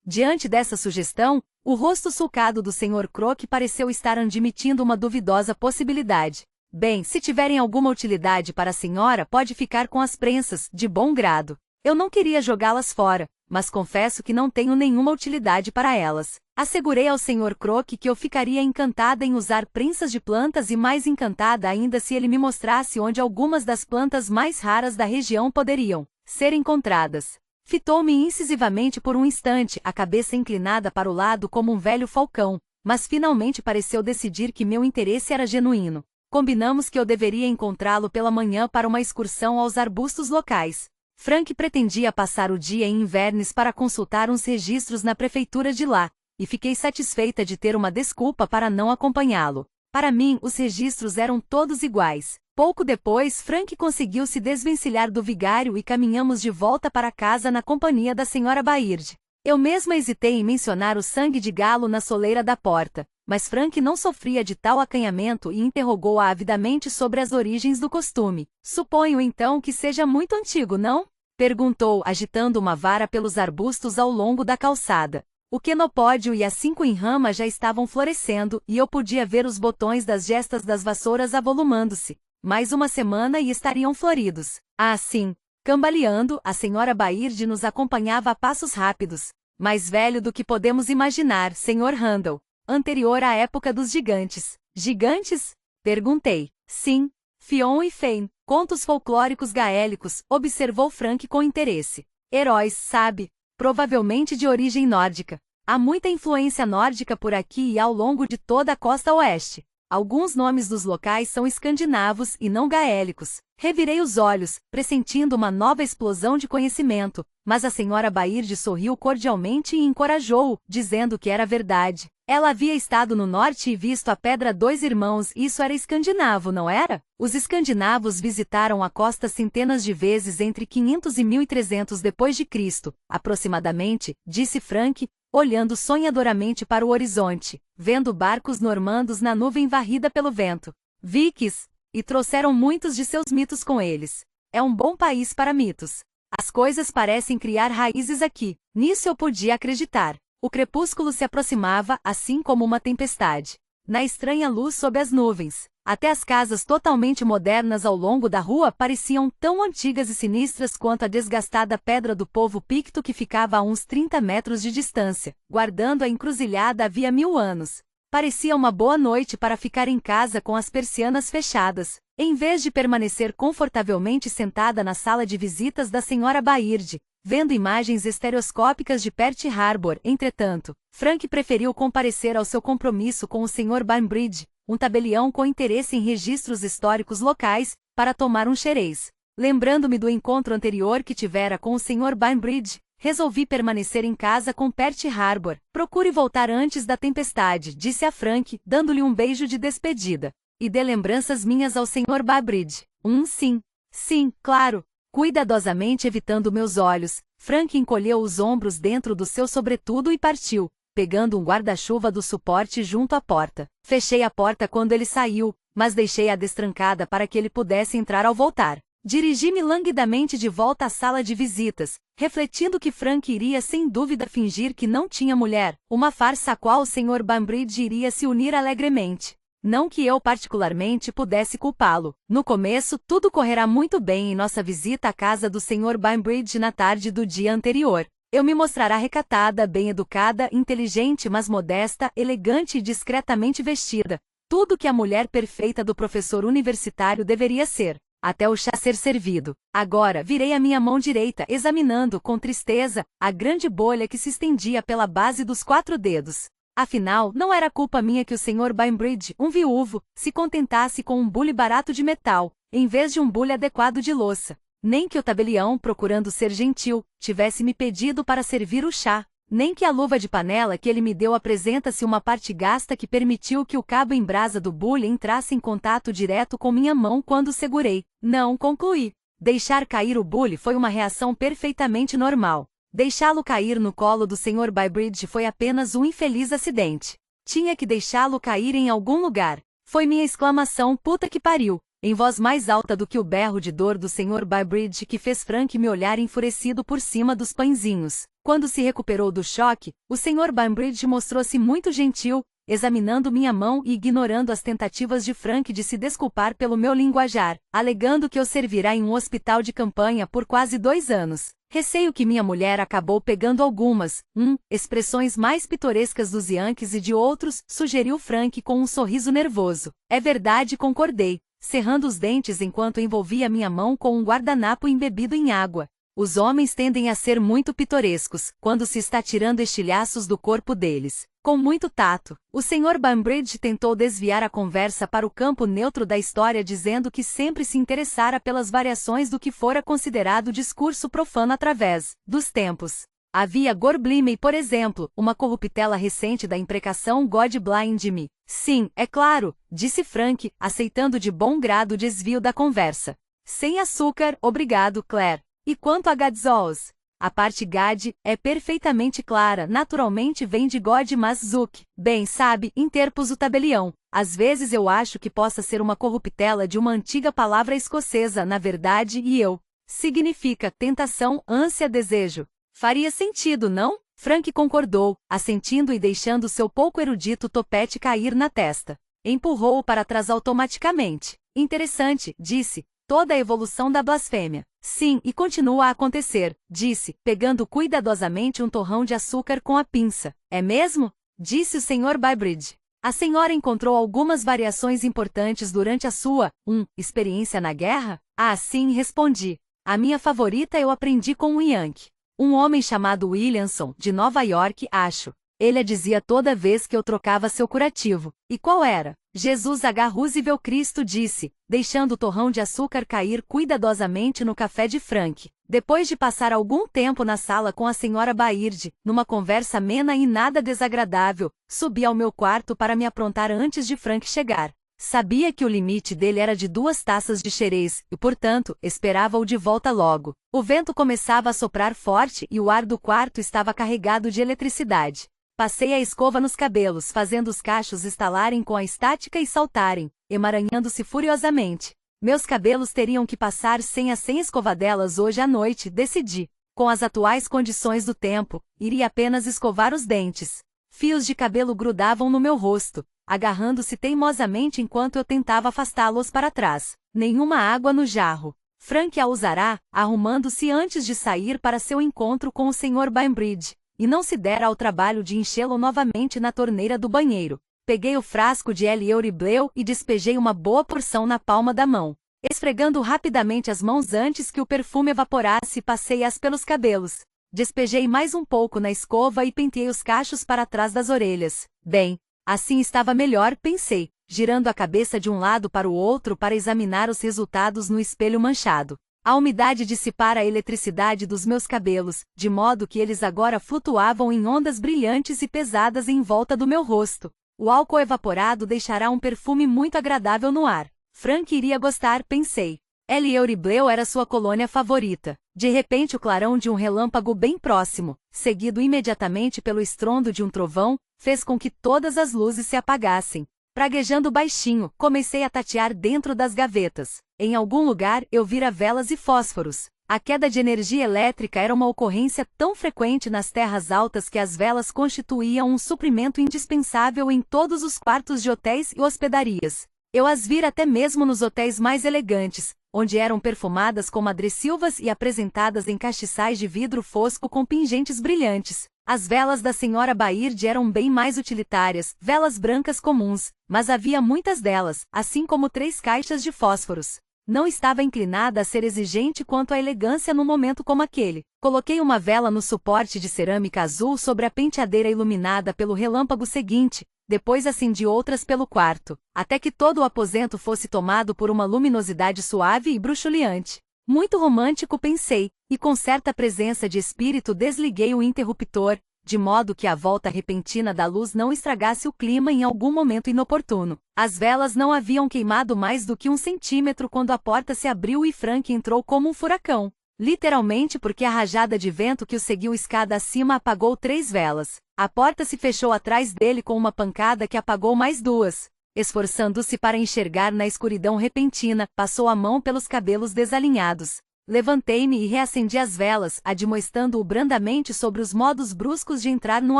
Diante dessa sugestão, o rosto sulcado do Sr. Crook pareceu estar admitindo uma duvidosa possibilidade. Bem, se tiverem alguma utilidade para a senhora, pode ficar com as prensas, de bom grado. Eu não queria jogá-las fora, mas confesso que não tenho nenhuma utilidade para elas. Assegurei ao Sr. Crook que eu ficaria encantada em usar prensas de plantas e mais encantada ainda se ele me mostrasse onde algumas das plantas mais raras da região poderiam ser encontradas. Fitou-me incisivamente por um instante, a cabeça inclinada para o lado como um velho falcão, mas finalmente pareceu decidir que meu interesse era genuíno. Combinamos que eu deveria encontrá-lo pela manhã para uma excursão aos arbustos locais. Frank pretendia passar o dia em Inverness para consultar uns registros na prefeitura de lá, e fiquei satisfeita de ter uma desculpa para não acompanhá-lo. Para mim, os registros eram todos iguais. Pouco depois, Frank conseguiu se desvencilhar do vigário e caminhamos de volta para casa na companhia da senhora Baird. Eu mesma hesitei em mencionar o sangue de galo na soleira da porta, mas Frank não sofria de tal acanhamento e interrogou-a avidamente sobre as origens do costume. Suponho então que seja muito antigo, não? Perguntou, agitando uma vara pelos arbustos ao longo da calçada. O quenopódio e as 5 enramas já estavam florescendo e eu podia ver os botões das gestas das vassouras avolumando-se. Mais uma semana e estariam floridos. Ah, sim. Cambaleando, a senhora Baird nos acompanhava a passos rápidos. Mais velho do que podemos imaginar, Sr. Randall. Anterior à época dos gigantes. Gigantes? Perguntei. Sim. Fionn e Fane. Contos folclóricos gaélicos, observou Frank com interesse. Heróis, sabe? Provavelmente de origem nórdica. Há muita influência nórdica por aqui e ao longo de toda a costa oeste. Alguns nomes dos locais são escandinavos e não gaélicos. Revirei os olhos, pressentindo uma nova explosão de conhecimento, mas a senhora Baird sorriu cordialmente e encorajou-o, dizendo que era verdade. Ela havia estado no norte e visto a Pedra Dois Irmãos, isso era escandinavo, não era? Os escandinavos visitaram a costa centenas de vezes entre 500 e 1300 depois de Cristo, aproximadamente, disse Frank, olhando sonhadoramente para o horizonte, vendo barcos normandos na nuvem varrida pelo vento. Vikings, e trouxeram muitos de seus mitos com eles. É um bom país para mitos. As coisas parecem criar raízes aqui. Nisso eu podia acreditar. O crepúsculo se aproximava, assim como uma tempestade. Na estranha luz sob as nuvens, até as casas totalmente modernas ao longo da rua pareciam tão antigas e sinistras quanto a desgastada pedra do povo picto que ficava a uns 30 metros de distância, guardando a encruzilhada havia 1000 anos. Parecia uma boa noite para ficar em casa com as persianas fechadas, em vez de permanecer confortavelmente sentada na sala de visitas da Sra. Baird, vendo imagens estereoscópicas de Pearl Harbor. Entretanto, Frank preferiu comparecer ao seu compromisso com o Sr. Banbridge, um tabelião com interesse em registros históricos locais, para tomar um xerez. Lembrando-me do encontro anterior que tivera com o Sr. Banbridge, resolvi permanecer em casa com Pearl Harbor. Procure voltar antes da tempestade, disse a Frank, dando-lhe um beijo de despedida. E dê lembranças minhas ao Sr. Banbridge. Sim. Sim, claro. Cuidadosamente evitando meus olhos, Frank encolheu os ombros dentro do seu sobretudo e partiu, pegando um guarda-chuva do suporte junto à porta. Fechei a porta quando ele saiu, mas deixei-a destrancada para que ele pudesse entrar ao voltar. Dirigi-me languidamente de volta à sala de visitas, refletindo que Frank iria sem dúvida fingir que não tinha mulher, uma farsa a qual o Sr. Banbridge iria se unir alegremente. Não que eu particularmente pudesse culpá-lo. No começo, tudo correrá muito bem em nossa visita à casa do Sr. Banbridge na tarde do dia anterior. Eu me mostrará recatada, bem educada, inteligente mas modesta, elegante e discretamente vestida. Tudo que a mulher perfeita do professor universitário deveria ser. Até o chá ser servido. Agora virei a minha mão direita, examinando, com tristeza, a grande bolha que se estendia pela base dos 4 dedos. Afinal, não era culpa minha que o Sr. Banbridge, um viúvo, se contentasse com um bule barato de metal, em vez de um bule adequado de louça. Nem que o tabelião, procurando ser gentil, tivesse me pedido para servir o chá. Nem que a luva de panela que ele me deu apresenta-se uma parte gasta que permitiu que o cabo em brasa do bule entrasse em contato direto com minha mão quando segurei. Não, concluí. Deixar cair o bule foi uma reação perfeitamente normal. Deixá-lo cair no colo do Sr. Banbridge foi apenas um infeliz acidente. Tinha que deixá-lo cair em algum lugar. Foi minha exclamação puta que pariu, em voz mais alta do que o berro de dor do Sr. Banbridge que fez Frank me olhar enfurecido por cima dos pãezinhos. Quando se recuperou do choque, o Sr. Banbridge mostrou-se muito gentil, examinando minha mão e ignorando as tentativas de Frank de se desculpar pelo meu linguajar, alegando que eu servirá em um hospital de campanha por quase 2 anos. Receio que minha mulher acabou pegando algumas, expressões mais pitorescas dos Yankees e de outros, sugeriu Frank com um sorriso nervoso. É verdade, concordei, cerrando os dentes enquanto envolvia minha mão com um guardanapo embebido em água. Os homens tendem a ser muito pitorescos, quando se está tirando estilhaços do corpo deles. Com muito tato, o Sr. Banbridge tentou desviar a conversa para o campo neutro da história dizendo que sempre se interessara pelas variações do que fora considerado discurso profano através dos tempos. Havia Gorblimey, por exemplo, uma corruptela recente da imprecação God blind me. Sim, é claro, disse Frank, aceitando de bom grado o desvio da conversa. Sem açúcar, obrigado, Claire. E quanto a Gadzols? A parte Gad é perfeitamente clara, naturalmente vem de God mas Zook. Bem, sabe, interpôs o tabelião. Às vezes eu acho que possa ser uma corruptela de uma antiga palavra escocesa, na verdade, e eu. Significa tentação, ânsia, desejo. Faria sentido, não? Frank concordou, assentindo e deixando seu pouco erudito topete cair na testa. Empurrou-o para trás automaticamente. Interessante, disse. Toda a evolução da blasfêmia. Sim, e continua a acontecer, disse, pegando cuidadosamente um torrão de açúcar com a pinça. É mesmo? Disse o Sr. Banbridge. A senhora encontrou algumas variações importantes durante a sua, experiência na guerra? Ah, sim, respondi. A minha favorita eu aprendi com um Yankee. Um homem chamado Williamson, de Nova York, acho. Ele a dizia toda vez que eu trocava seu curativo. E qual era? Jesus H. Roosevelt Cristo disse, deixando o torrão de açúcar cair cuidadosamente no café de Frank. Depois de passar algum tempo na sala com a Sra. Baird, numa conversa amena e nada desagradável, subi ao meu quarto para me aprontar antes de Frank chegar. Sabia que o limite dele era de 2 taças de xerez, e portanto, esperava-o de volta logo. O vento começava a soprar forte e o ar do quarto estava carregado de eletricidade. Passei a escova nos cabelos, fazendo os cachos estalarem com a estática e saltarem, emaranhando-se furiosamente. Meus cabelos teriam que passar sem escovadelas hoje à noite, decidi. Com as atuais condições do tempo, iria apenas escovar os dentes. Fios de cabelo grudavam no meu rosto, agarrando-se teimosamente enquanto eu tentava afastá-los para trás. Nenhuma água no jarro. Frank a usará, arrumando-se antes de sair para seu encontro com o Sr. Banbridge. E não se dera ao trabalho de enchê-lo novamente na torneira do banheiro. Peguei o frasco de Eliorebleu e despejei uma boa porção na palma da mão. Esfregando rapidamente as mãos antes que o perfume evaporasse, passei-as pelos cabelos. Despejei mais um pouco na escova e penteei os cachos para trás das orelhas. Bem, assim estava melhor, pensei, girando a cabeça de um lado para o outro para examinar os resultados no espelho manchado. A umidade dissipara a eletricidade dos meus cabelos, de modo que eles agora flutuavam em ondas brilhantes e pesadas em volta do meu rosto. O álcool evaporado deixará um perfume muito agradável no ar. Frank iria gostar, pensei. Eliorebleu era sua colônia favorita. De repente o clarão de um relâmpago bem próximo, seguido imediatamente pelo estrondo de um trovão, fez com que todas as luzes se apagassem. Praguejando baixinho, comecei a tatear dentro das gavetas. Em algum lugar eu vira velas e fósforos. A queda de energia elétrica era uma ocorrência tão frequente nas terras altas que as velas constituíam um suprimento indispensável em todos os quartos de hotéis e hospedarias. Eu as vira até mesmo nos hotéis mais elegantes, onde eram perfumadas com madressilvas e apresentadas em castiçais de vidro fosco com pingentes brilhantes. As velas da senhora Baird eram bem mais utilitárias, velas brancas comuns, mas havia muitas delas, assim como 3 caixas de fósforos. Não estava inclinada a ser exigente quanto à elegância num momento como aquele. Coloquei uma vela no suporte de cerâmica azul sobre a penteadeira iluminada pelo relâmpago seguinte, depois acendi outras pelo quarto, até que todo o aposento fosse tomado por uma luminosidade suave e bruxuleante. Muito romântico, pensei, e com certa presença de espírito desliguei o interruptor, de modo que a volta repentina da luz não estragasse o clima em algum momento inoportuno. As velas não haviam queimado mais do que 1 centímetro quando a porta se abriu e Frank entrou como um furacão. Literalmente, porque a rajada de vento que o seguiu escada acima apagou 3 velas. A porta se fechou atrás dele com uma pancada que apagou mais 2. Esforçando-se para enxergar na escuridão repentina, passou a mão pelos cabelos desalinhados. Levantei-me e reacendi as velas, admoestando-o brandamente sobre os modos bruscos de entrar num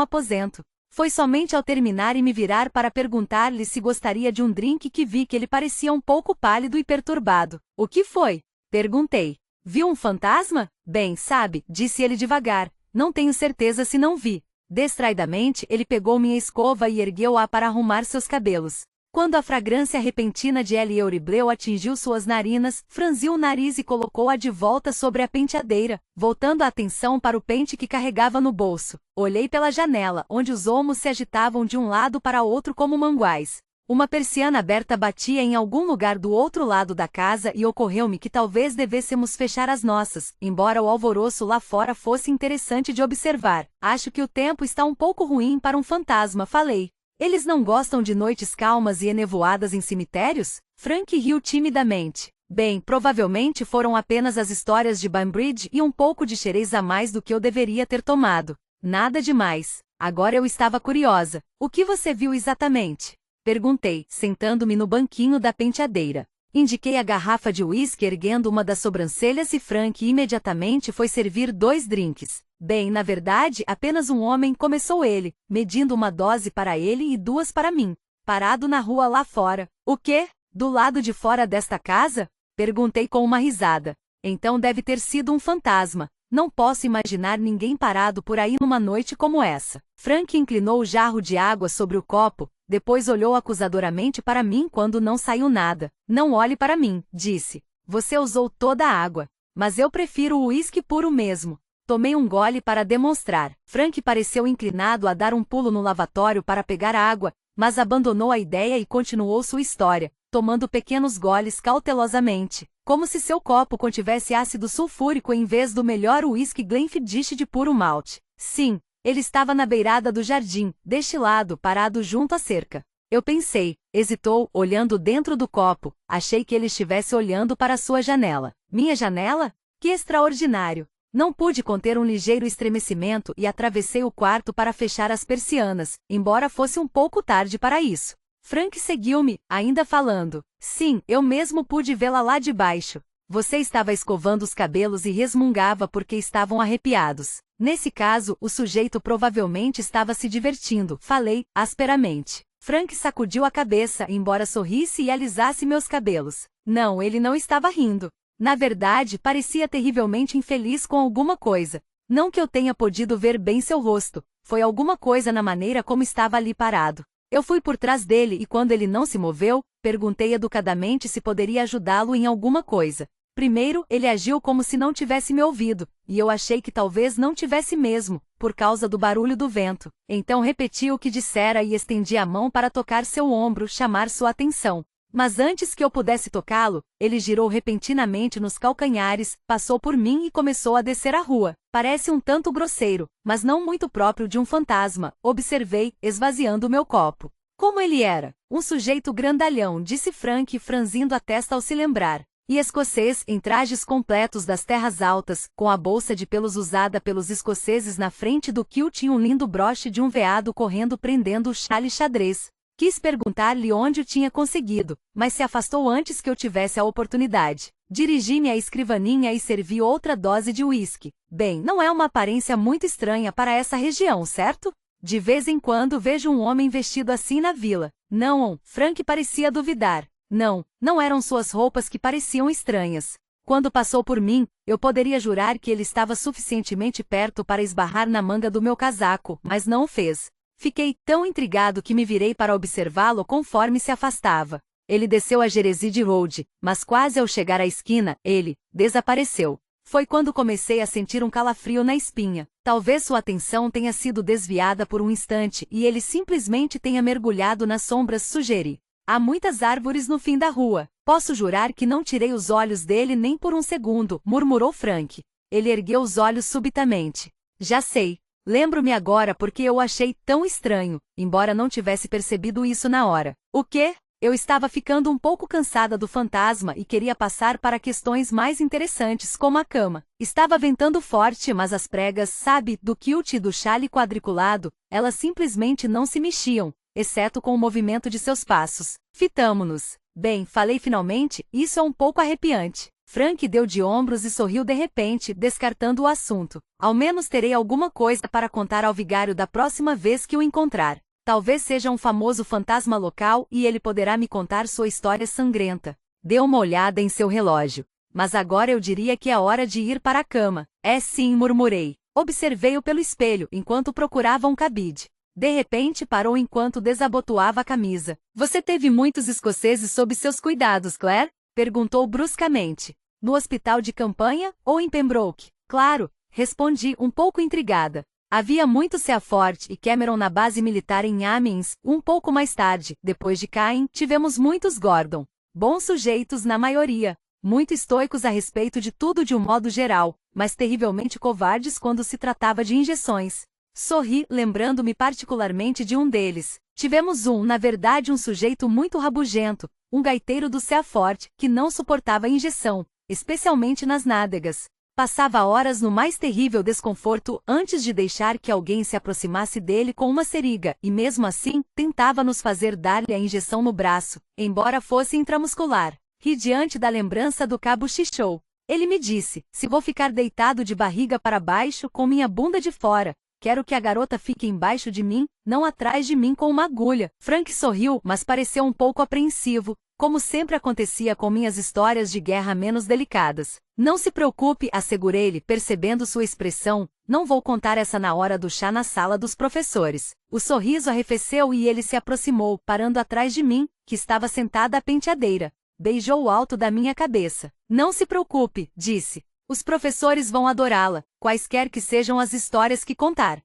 aposento. Foi somente ao terminar e me virar para perguntar-lhe se gostaria de um drink que vi que ele parecia um pouco pálido e perturbado. O que foi? Perguntei. Viu um fantasma? Bem, sabe, disse ele devagar, não tenho certeza se não vi. Distraidamente, ele pegou minha escova e ergueu-a para arrumar seus cabelos. Quando a fragrância repentina de Eliorebleu atingiu suas narinas, franziu o nariz e colocou-a de volta sobre a penteadeira, voltando a atenção para o pente que carregava no bolso. Olhei pela janela, onde os olmos se agitavam de um lado para outro como manguais. Uma persiana aberta batia em algum lugar do outro lado da casa e ocorreu-me que talvez devêssemos fechar as nossas, embora o alvoroço lá fora fosse interessante de observar. Acho que o tempo está um pouco ruim para um fantasma, falei. Eles não gostam de noites calmas e enevoadas em cemitérios? Frank riu timidamente. Bem, provavelmente foram apenas as histórias de Banbridge e um pouco de xerez a mais do que eu deveria ter tomado. Nada demais. Agora eu estava curiosa. O que você viu exatamente? Perguntei, sentando-me no banquinho da penteadeira. Indiquei a garrafa de uísque erguendo uma das sobrancelhas e Frank imediatamente foi servir 2 drinks. Bem, na verdade, apenas um homem, começou ele, medindo uma dose para ele e 2 para mim. Parado na rua lá fora. O quê? Do lado de fora desta casa? Perguntei com uma risada. Então deve ter sido um fantasma. Não posso imaginar ninguém parado por aí numa noite como essa. Frank inclinou o jarro de água sobre o copo, depois olhou acusadoramente para mim quando não saiu nada. Não olhe para mim, disse. Você usou toda a água. Mas eu prefiro o uísque puro mesmo. Tomei um gole para demonstrar. Frank pareceu inclinado a dar um pulo no lavatório para pegar água, mas abandonou a ideia e continuou sua história, tomando pequenos goles cautelosamente, como se seu copo contivesse ácido sulfúrico em vez do melhor uísque Glenfiddich de puro malte. Sim, ele estava na beirada do jardim, deste lado, parado junto à cerca. Eu pensei, hesitou, olhando dentro do copo, achei que ele estivesse olhando para sua janela. Minha janela? Que extraordinário! Não pude conter um ligeiro estremecimento e atravessei o quarto para fechar as persianas, embora fosse um pouco tarde para isso. Frank seguiu-me, ainda falando. Sim, eu mesmo pude vê-la lá de baixo. Você estava escovando os cabelos e resmungava porque estavam arrepiados. Nesse caso, o sujeito provavelmente estava se divertindo, falei, asperamente. Frank sacudiu a cabeça, embora sorrisse e alisasse meus cabelos. Não, ele não estava rindo. Na verdade, parecia terrivelmente infeliz com alguma coisa. Não que eu tenha podido ver bem seu rosto, foi alguma coisa na maneira como estava ali parado. Eu fui por trás dele e quando ele não se moveu, perguntei educadamente se poderia ajudá-lo em alguma coisa. Primeiro, ele agiu como se não tivesse me ouvido, e eu achei que talvez não tivesse mesmo, por causa do barulho do vento. Então repeti o que dissera e estendi a mão para tocar seu ombro, chamar sua atenção. Mas antes que eu pudesse tocá-lo, ele girou repentinamente nos calcanhares, passou por mim e começou a descer a rua. Parece um tanto grosseiro, mas não muito próprio de um fantasma, observei, esvaziando meu copo. Como ele era? Um sujeito grandalhão, disse Frank, franzindo a testa ao se lembrar. E escocês, em trajes completos das terras altas, com a bolsa de pelos usada pelos escoceses na frente do kilt e um lindo broche de um veado correndo prendendo o chale xadrez. Quis perguntar-lhe onde o tinha conseguido, mas se afastou antes que eu tivesse a oportunidade. Dirigi-me à escrivaninha e servi outra dose de uísque. Bem, não é uma aparência muito estranha para essa região, certo? De vez em quando vejo um homem vestido assim na vila. Não, Frank parecia duvidar. Não eram suas roupas que pareciam estranhas. Quando passou por mim, eu poderia jurar que ele estava suficientemente perto para esbarrar na manga do meu casaco, mas não o fez. Fiquei tão intrigado que me virei para observá-lo conforme se afastava. Ele desceu a Jereside Road, mas quase ao chegar à esquina, ele desapareceu. Foi quando comecei a sentir um calafrio na espinha. Talvez sua atenção tenha sido desviada por um instante e ele simplesmente tenha mergulhado nas sombras, sugeri. Há muitas árvores no fim da rua. Posso jurar que não tirei os olhos dele nem por um segundo, murmurou Frank. Ele ergueu os olhos subitamente. Já sei. Lembro-me agora porque eu o achei tão estranho, embora não tivesse percebido isso na hora. O quê? Eu estava ficando um pouco cansada do fantasma e queria passar para questões mais interessantes, como a cama. Estava ventando forte, mas as pregas, sabe, do kilt e do chale quadriculado, elas simplesmente não se mexiam, exceto com o movimento de seus passos. Fitamo-nos. Bem, falei finalmente, isso é um pouco arrepiante. Frank deu de ombros e sorriu de repente, descartando o assunto. Ao menos terei alguma coisa para contar ao vigário da próxima vez que o encontrar. Talvez seja um famoso fantasma local e ele poderá me contar sua história sangrenta. Deu uma olhada em seu relógio. Mas agora eu diria que é hora de ir para a cama. É sim, murmurei. Observei-o pelo espelho enquanto procurava um cabide. De repente parou enquanto desabotoava a camisa. Você teve muitos escoceses sob seus cuidados, Claire? Perguntou bruscamente. No hospital de campanha ou em Pembroke? Claro, respondi um pouco intrigada. Havia muito Seaford e Cameron na base militar em Amiens, um pouco mais tarde, depois de Caen, tivemos muitos Gordon. Bons sujeitos na maioria, muito estoicos a respeito de tudo de um modo geral, mas terrivelmente covardes quando se tratava de injeções. Sorri, lembrando-me particularmente de um deles. Tivemos na verdade um sujeito muito rabugento, um gaiteiro do Seaford, que não suportava a injeção, especialmente nas nádegas. Passava horas no mais terrível desconforto antes de deixar que alguém se aproximasse dele com uma seringa, e mesmo assim, tentava nos fazer dar-lhe a injeção no braço, embora fosse intramuscular. Ri diante da lembrança do cabo Chichou. Ele me disse, se vou ficar deitado de barriga para baixo com minha bunda de fora, quero que a garota fique embaixo de mim, não atrás de mim com uma agulha. Frank sorriu, mas pareceu um pouco apreensivo, como sempre acontecia com minhas histórias de guerra menos delicadas. Não se preocupe, assegurei-lhe, percebendo sua expressão, não vou contar essa na hora do chá na sala dos professores. O sorriso arrefeceu e ele se aproximou, parando atrás de mim, que estava sentada à penteadeira. Beijou o alto da minha cabeça. Não se preocupe, disse. Os professores vão adorá-la, quaisquer que sejam as histórias que contar.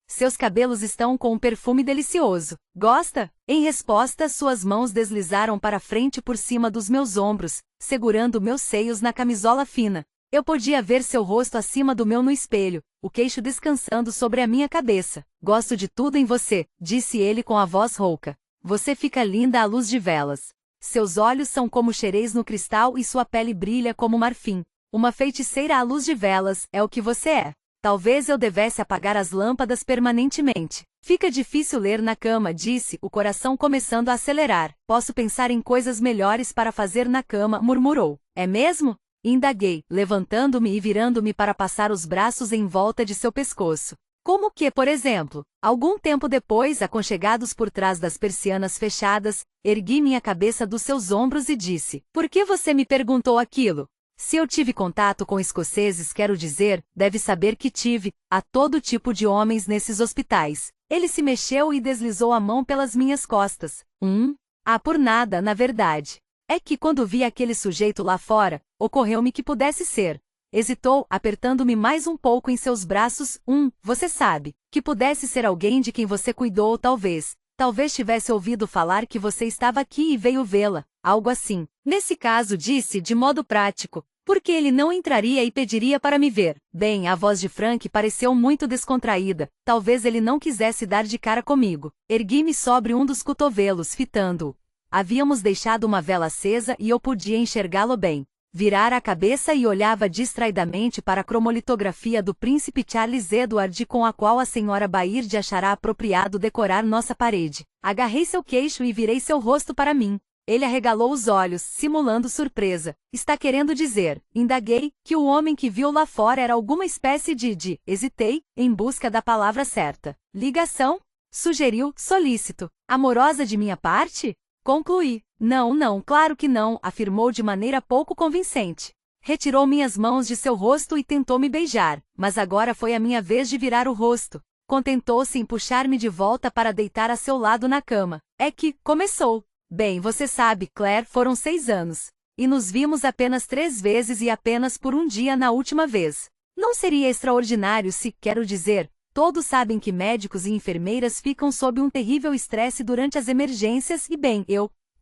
Seus cabelos estão com um perfume delicioso. Gosta? Em resposta, suas mãos deslizaram para frente por cima dos meus ombros, segurando meus seios na camisola fina. Eu podia ver seu rosto acima do meu no espelho, o queixo descansando sobre a minha cabeça. Gosto de tudo em você, disse ele com a voz rouca. Você fica linda à luz de velas. Seus olhos são como xerez no cristal e sua pele brilha como marfim. Uma feiticeira à luz de velas, é o que você é. Talvez eu devesse apagar as lâmpadas permanentemente. Fica difícil ler na cama, disse, o coração começando a acelerar. Posso pensar em coisas melhores para fazer na cama, murmurou. É mesmo? Indaguei, levantando-me e virando-me para passar os braços em volta de seu pescoço. Como que, por exemplo? Algum tempo depois, aconchegados por trás das persianas fechadas, ergui minha cabeça dos seus ombros e disse: Por que você me perguntou aquilo? Se eu tive contato com escoceses, quero dizer, deve saber que tive, há todo tipo de homens nesses hospitais. Ele se mexeu e deslizou a mão pelas minhas costas. Ah, por nada, na verdade. É que quando vi aquele sujeito lá fora, ocorreu-me que pudesse ser. Hesitou, apertando-me mais um pouco em seus braços. Você sabe, que pudesse ser alguém de quem você cuidou, talvez. Talvez tivesse ouvido falar que você estava aqui e veio vê-la, algo assim. Nesse caso, disse de modo prático, porque ele não entraria e pediria para me ver. Bem, a voz de Frank pareceu muito descontraída. Talvez ele não quisesse dar de cara comigo. Ergui-me sobre um dos cotovelos, fitando-o. Havíamos deixado uma vela acesa e eu podia enxergá-lo bem. Virara a cabeça e olhava distraidamente para a cromolitografia do príncipe Charles Edward com a qual a senhora Baird achará apropriado decorar nossa parede. Agarrei seu queixo e virei seu rosto para mim. Ele arregalou os olhos, simulando surpresa. Está querendo dizer, indaguei, que o homem que viu lá fora era alguma espécie de... Hesitei, em busca da palavra certa. Ligação? Sugeriu, solícito. Amorosa de minha parte? Concluí. Não, claro que não, afirmou de maneira pouco convincente. Retirou minhas mãos de seu rosto e tentou me beijar, mas agora foi a minha vez de virar o rosto. Contentou-se em puxar-me de volta para deitar a seu lado na cama. É que, começou. Bem, você sabe, Claire, foram 6 anos. E nos vimos apenas 3 vezes e apenas por um dia na última vez. Não seria extraordinário se, quero dizer, todos sabem que médicos e enfermeiras ficam sob um terrível estresse durante as emergências e bem,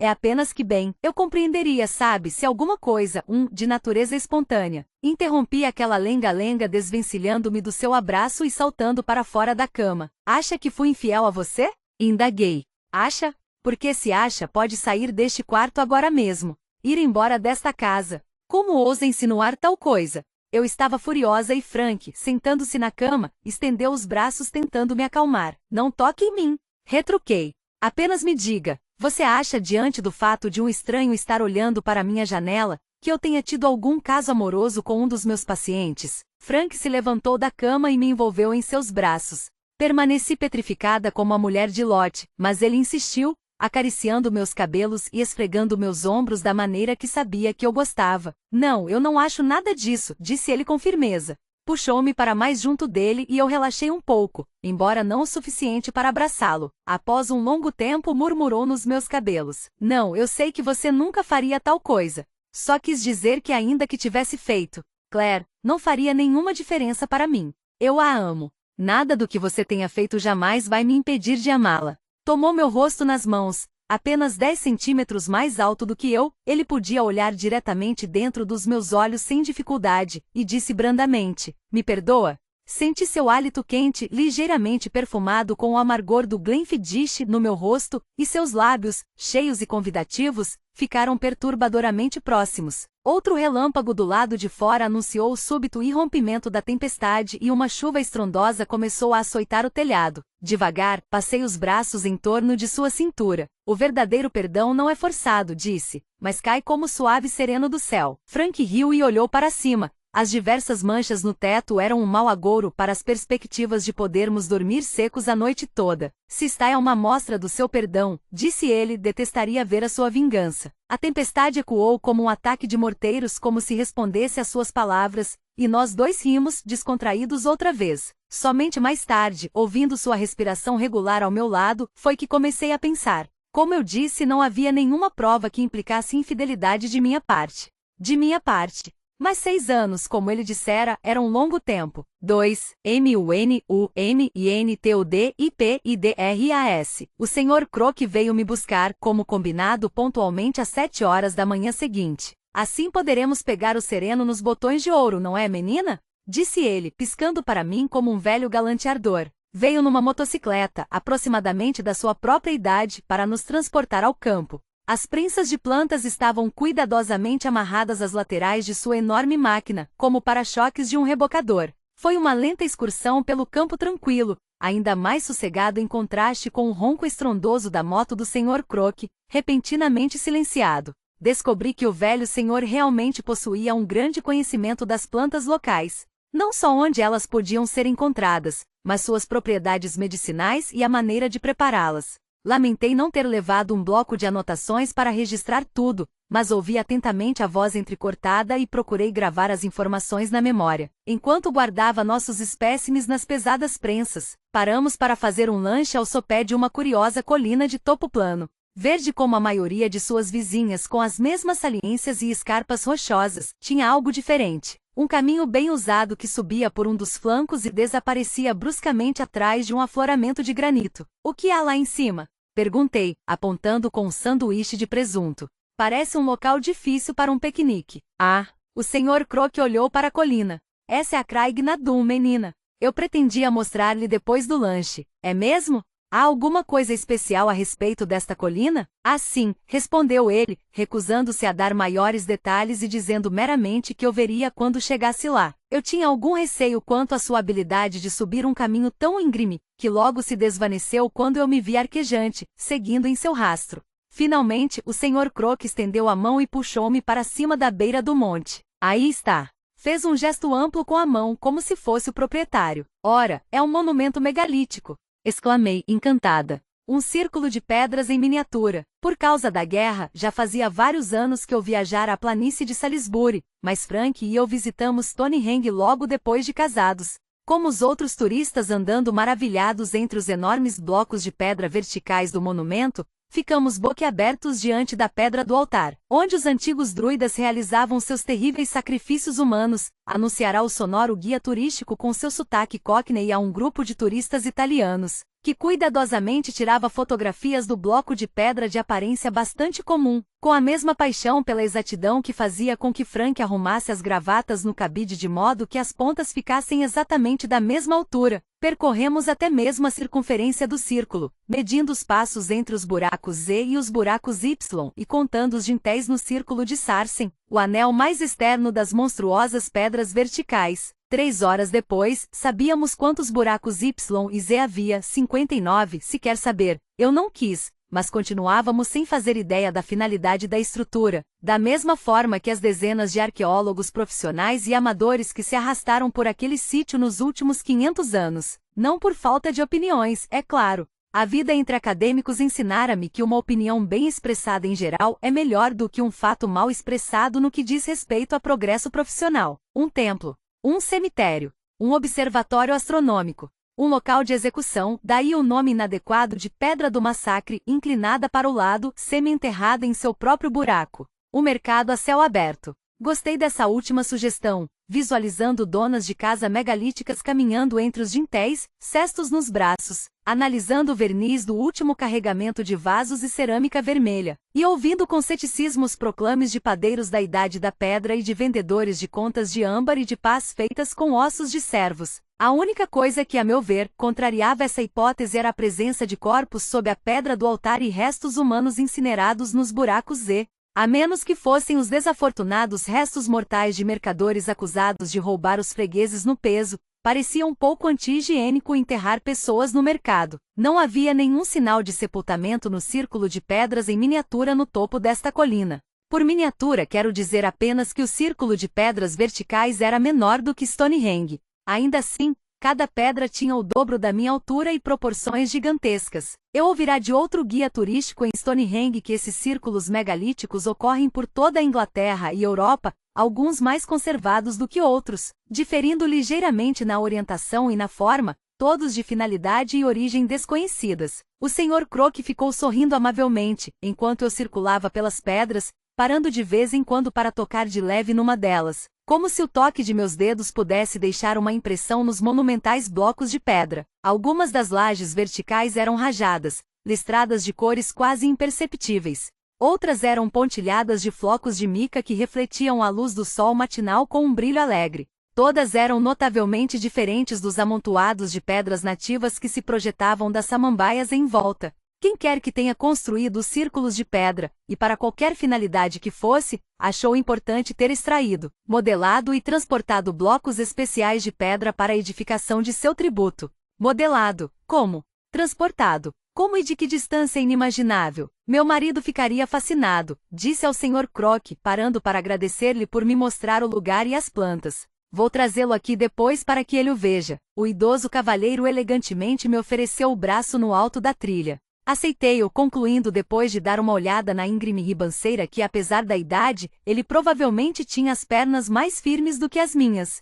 é apenas que bem, eu compreenderia, sabe, se alguma coisa, de natureza espontânea. Interrompi aquela lenga-lenga desvencilhando-me do seu abraço e saltando para fora da cama. Acha que fui infiel a você? Indaguei. Acha? Porque se acha, pode sair deste quarto agora mesmo. Ir embora desta casa. Como ousa insinuar tal coisa? Eu estava furiosa e Frank, sentando-se na cama, estendeu os braços tentando me acalmar. Não toque em mim. Retruquei. Apenas me diga. Você acha, diante do fato de um estranho estar olhando para minha janela, que eu tenha tido algum caso amoroso com um dos meus pacientes? Frank se levantou da cama e me envolveu em seus braços. Permaneci petrificada como a mulher de Lot, mas ele insistiu, acariciando meus cabelos e esfregando meus ombros da maneira que sabia que eu gostava. Não, eu não acho nada disso, disse ele com firmeza. Puxou-me para mais junto dele e eu relaxei um pouco, embora não o suficiente para abraçá-lo. Após um longo tempo murmurou nos meus cabelos. Não, eu sei que você nunca faria tal coisa. Só quis dizer que ainda que tivesse feito, Claire, não faria nenhuma diferença para mim. Eu a amo. Nada do que você tenha feito jamais vai me impedir de amá-la. Tomou meu rosto nas mãos. Apenas 10 centímetros mais alto do que eu, ele podia olhar diretamente dentro dos meus olhos sem dificuldade, e disse brandamente, me perdoa? Senti seu hálito quente, ligeiramente perfumado com o amargor do Glenfiddich no meu rosto, e seus lábios, cheios e convidativos, ficaram perturbadoramente próximos. Outro relâmpago do lado de fora anunciou o súbito irrompimento da tempestade e uma chuva estrondosa começou a açoitar o telhado. Devagar, passei os braços em torno de sua cintura. O verdadeiro perdão não é forçado, disse, mas cai como suave sereno do céu. Frank riu e olhou para cima. As diversas manchas no teto eram um mau agouro para as perspectivas de podermos dormir secos a noite toda. Se está é uma amostra do seu perdão, disse ele, detestaria ver a sua vingança. A tempestade ecoou como um ataque de morteiros como se respondesse às suas palavras, e nós dois rimos, descontraídos outra vez. Somente mais tarde, ouvindo sua respiração regular ao meu lado, foi que comecei a pensar. Como eu disse, não havia nenhuma prova que implicasse infidelidade de minha parte. De minha parte. Mas 6 anos, como ele dissera, era um longo tempo. 2. MUNUNTUDIPIDRAS. O Sr. Croc veio me buscar, como combinado, pontualmente às 7 horas da manhã seguinte. Assim poderemos pegar o sereno nos botões de ouro, não é, menina? Disse ele, piscando para mim como um velho galanteador. Veio numa motocicleta, aproximadamente da sua própria idade, para nos transportar ao campo. As prensas de plantas estavam cuidadosamente amarradas às laterais de sua enorme máquina, como para-choques de um rebocador. Foi uma lenta excursão pelo campo tranquilo, ainda mais sossegado em contraste com o ronco estrondoso da moto do Sr. Croc, repentinamente silenciado. Descobri que o velho senhor realmente possuía um grande conhecimento das plantas locais. Não só onde elas podiam ser encontradas, mas suas propriedades medicinais e a maneira de prepará-las. Lamentei não ter levado um bloco de anotações para registrar tudo, mas ouvi atentamente a voz entrecortada e procurei gravar as informações na memória. Enquanto guardava nossos espécimes nas pesadas prensas, paramos para fazer um lanche ao sopé de uma curiosa colina de topo plano, verde como a maioria de suas vizinhas, com as mesmas saliências e escarpas rochosas. Tinha algo diferente. Um caminho bem usado que subia por um dos flancos e desaparecia bruscamente atrás de um afloramento de granito. O que há lá em cima? Perguntei, apontando com um sanduíche de presunto. Parece um local difícil para um piquenique. Ah, o Sr. Croc olhou para a colina. Essa é a Craig Nadu, menina. Eu pretendia mostrar-lhe depois do lanche. É mesmo? Há alguma coisa especial a respeito desta colina? Ah, sim, respondeu ele, recusando-se a dar maiores detalhes e dizendo meramente que eu veria quando chegasse lá. Eu tinha algum receio quanto à sua habilidade de subir um caminho tão íngreme, que logo se desvaneceu quando eu me vi arquejante, seguindo em seu rastro. Finalmente, o Sr. Croc estendeu a mão e puxou-me para cima da beira do monte. Aí está. Fez um gesto amplo com a mão, como se fosse o proprietário. Ora, é um monumento megalítico! Exclamei, encantada. Um círculo de pedras em miniatura. Por causa da guerra, já fazia vários anos que eu viajara à planície de Salisbury, mas Frank e eu visitamos Stonehenge logo depois de casados. Como os outros turistas andando maravilhados entre os enormes blocos de pedra verticais do monumento, ficamos boquiabertos diante da pedra do altar, onde os antigos druidas realizavam seus terríveis sacrifícios humanos, anunciará o sonoro guia turístico com seu sotaque cockney a um grupo de turistas italianos, que cuidadosamente tirava fotografias do bloco de pedra de aparência bastante comum, com a mesma paixão pela exatidão que fazia com que Frank arrumasse as gravatas no cabide de modo que as pontas ficassem exatamente da mesma altura. Percorremos até mesmo a circunferência do círculo, medindo os passos entre os buracos Z e os buracos Y e contando os dintéis no círculo de Sarsen, o anel mais externo das monstruosas pedras verticais. 3 horas depois, sabíamos quantos buracos Y e Z havia, 59, se quer saber. Eu não quis, mas continuávamos sem fazer ideia da finalidade da estrutura, da mesma forma que as dezenas de arqueólogos profissionais e amadores que se arrastaram por aquele sítio nos últimos 500 anos. Não por falta de opiniões, é claro. A vida entre acadêmicos ensinara-me que uma opinião bem expressada em geral é melhor do que um fato mal expressado no que diz respeito a progresso profissional. Um templo, um cemitério, um observatório astronômico, um local de execução, daí o nome inadequado de Pedra do Massacre, inclinada para o lado, semi-enterrada em seu próprio buraco. O mercado a céu aberto. Gostei dessa última sugestão, visualizando donas de casa megalíticas caminhando entre os dintéis, cestos nos braços, analisando o verniz do último carregamento de vasos e cerâmica vermelha, e ouvindo com ceticismo os proclames de padeiros da Idade da Pedra e de vendedores de contas de âmbar e de pás feitas com ossos de servos. A única coisa que, a meu ver, contrariava essa hipótese era a presença de corpos sob a pedra do altar e restos humanos incinerados nos buracos Z. A menos que fossem os desafortunados restos mortais de mercadores acusados de roubar os fregueses no peso, parecia um pouco anti-higiênico enterrar pessoas no mercado. Não havia nenhum sinal de sepultamento no círculo de pedras em miniatura no topo desta colina. Por miniatura quero dizer apenas que o círculo de pedras verticais era menor do que Stonehenge. Ainda assim, cada pedra tinha o dobro da minha altura e proporções gigantescas. Eu ouvirá de outro guia turístico em Stonehenge que esses círculos megalíticos ocorrem por toda a Inglaterra e Europa, alguns mais conservados do que outros, diferindo ligeiramente na orientação e na forma, todos de finalidade e origem desconhecidas. O Sr. Croc ficou sorrindo amavelmente, enquanto eu circulava pelas pedras, parando de vez em quando para tocar de leve numa delas, como se o toque de meus dedos pudesse deixar uma impressão nos monumentais blocos de pedra. Algumas das lajes verticais eram rajadas, listradas de cores quase imperceptíveis. Outras eram pontilhadas de flocos de mica que refletiam a luz do sol matinal com um brilho alegre. Todas eram notavelmente diferentes dos amontoados de pedras nativas que se projetavam das samambaias em volta. Quem quer que tenha construído os círculos de pedra, e para qualquer finalidade que fosse, achou importante ter extraído, modelado e transportado blocos especiais de pedra para a edificação de seu tributo. Modelado, como? Transportado, como e de que distância inimaginável? Meu marido ficaria fascinado, disse ao Sr. Croc, parando para agradecer-lhe por me mostrar o lugar e as plantas. Vou trazê-lo aqui depois para que ele o veja. O idoso cavalheiro elegantemente me ofereceu o braço no alto da trilha. Aceitei-o, concluindo depois de dar uma olhada na íngreme ribanceira que, apesar da idade, ele provavelmente tinha as pernas mais firmes do que as minhas.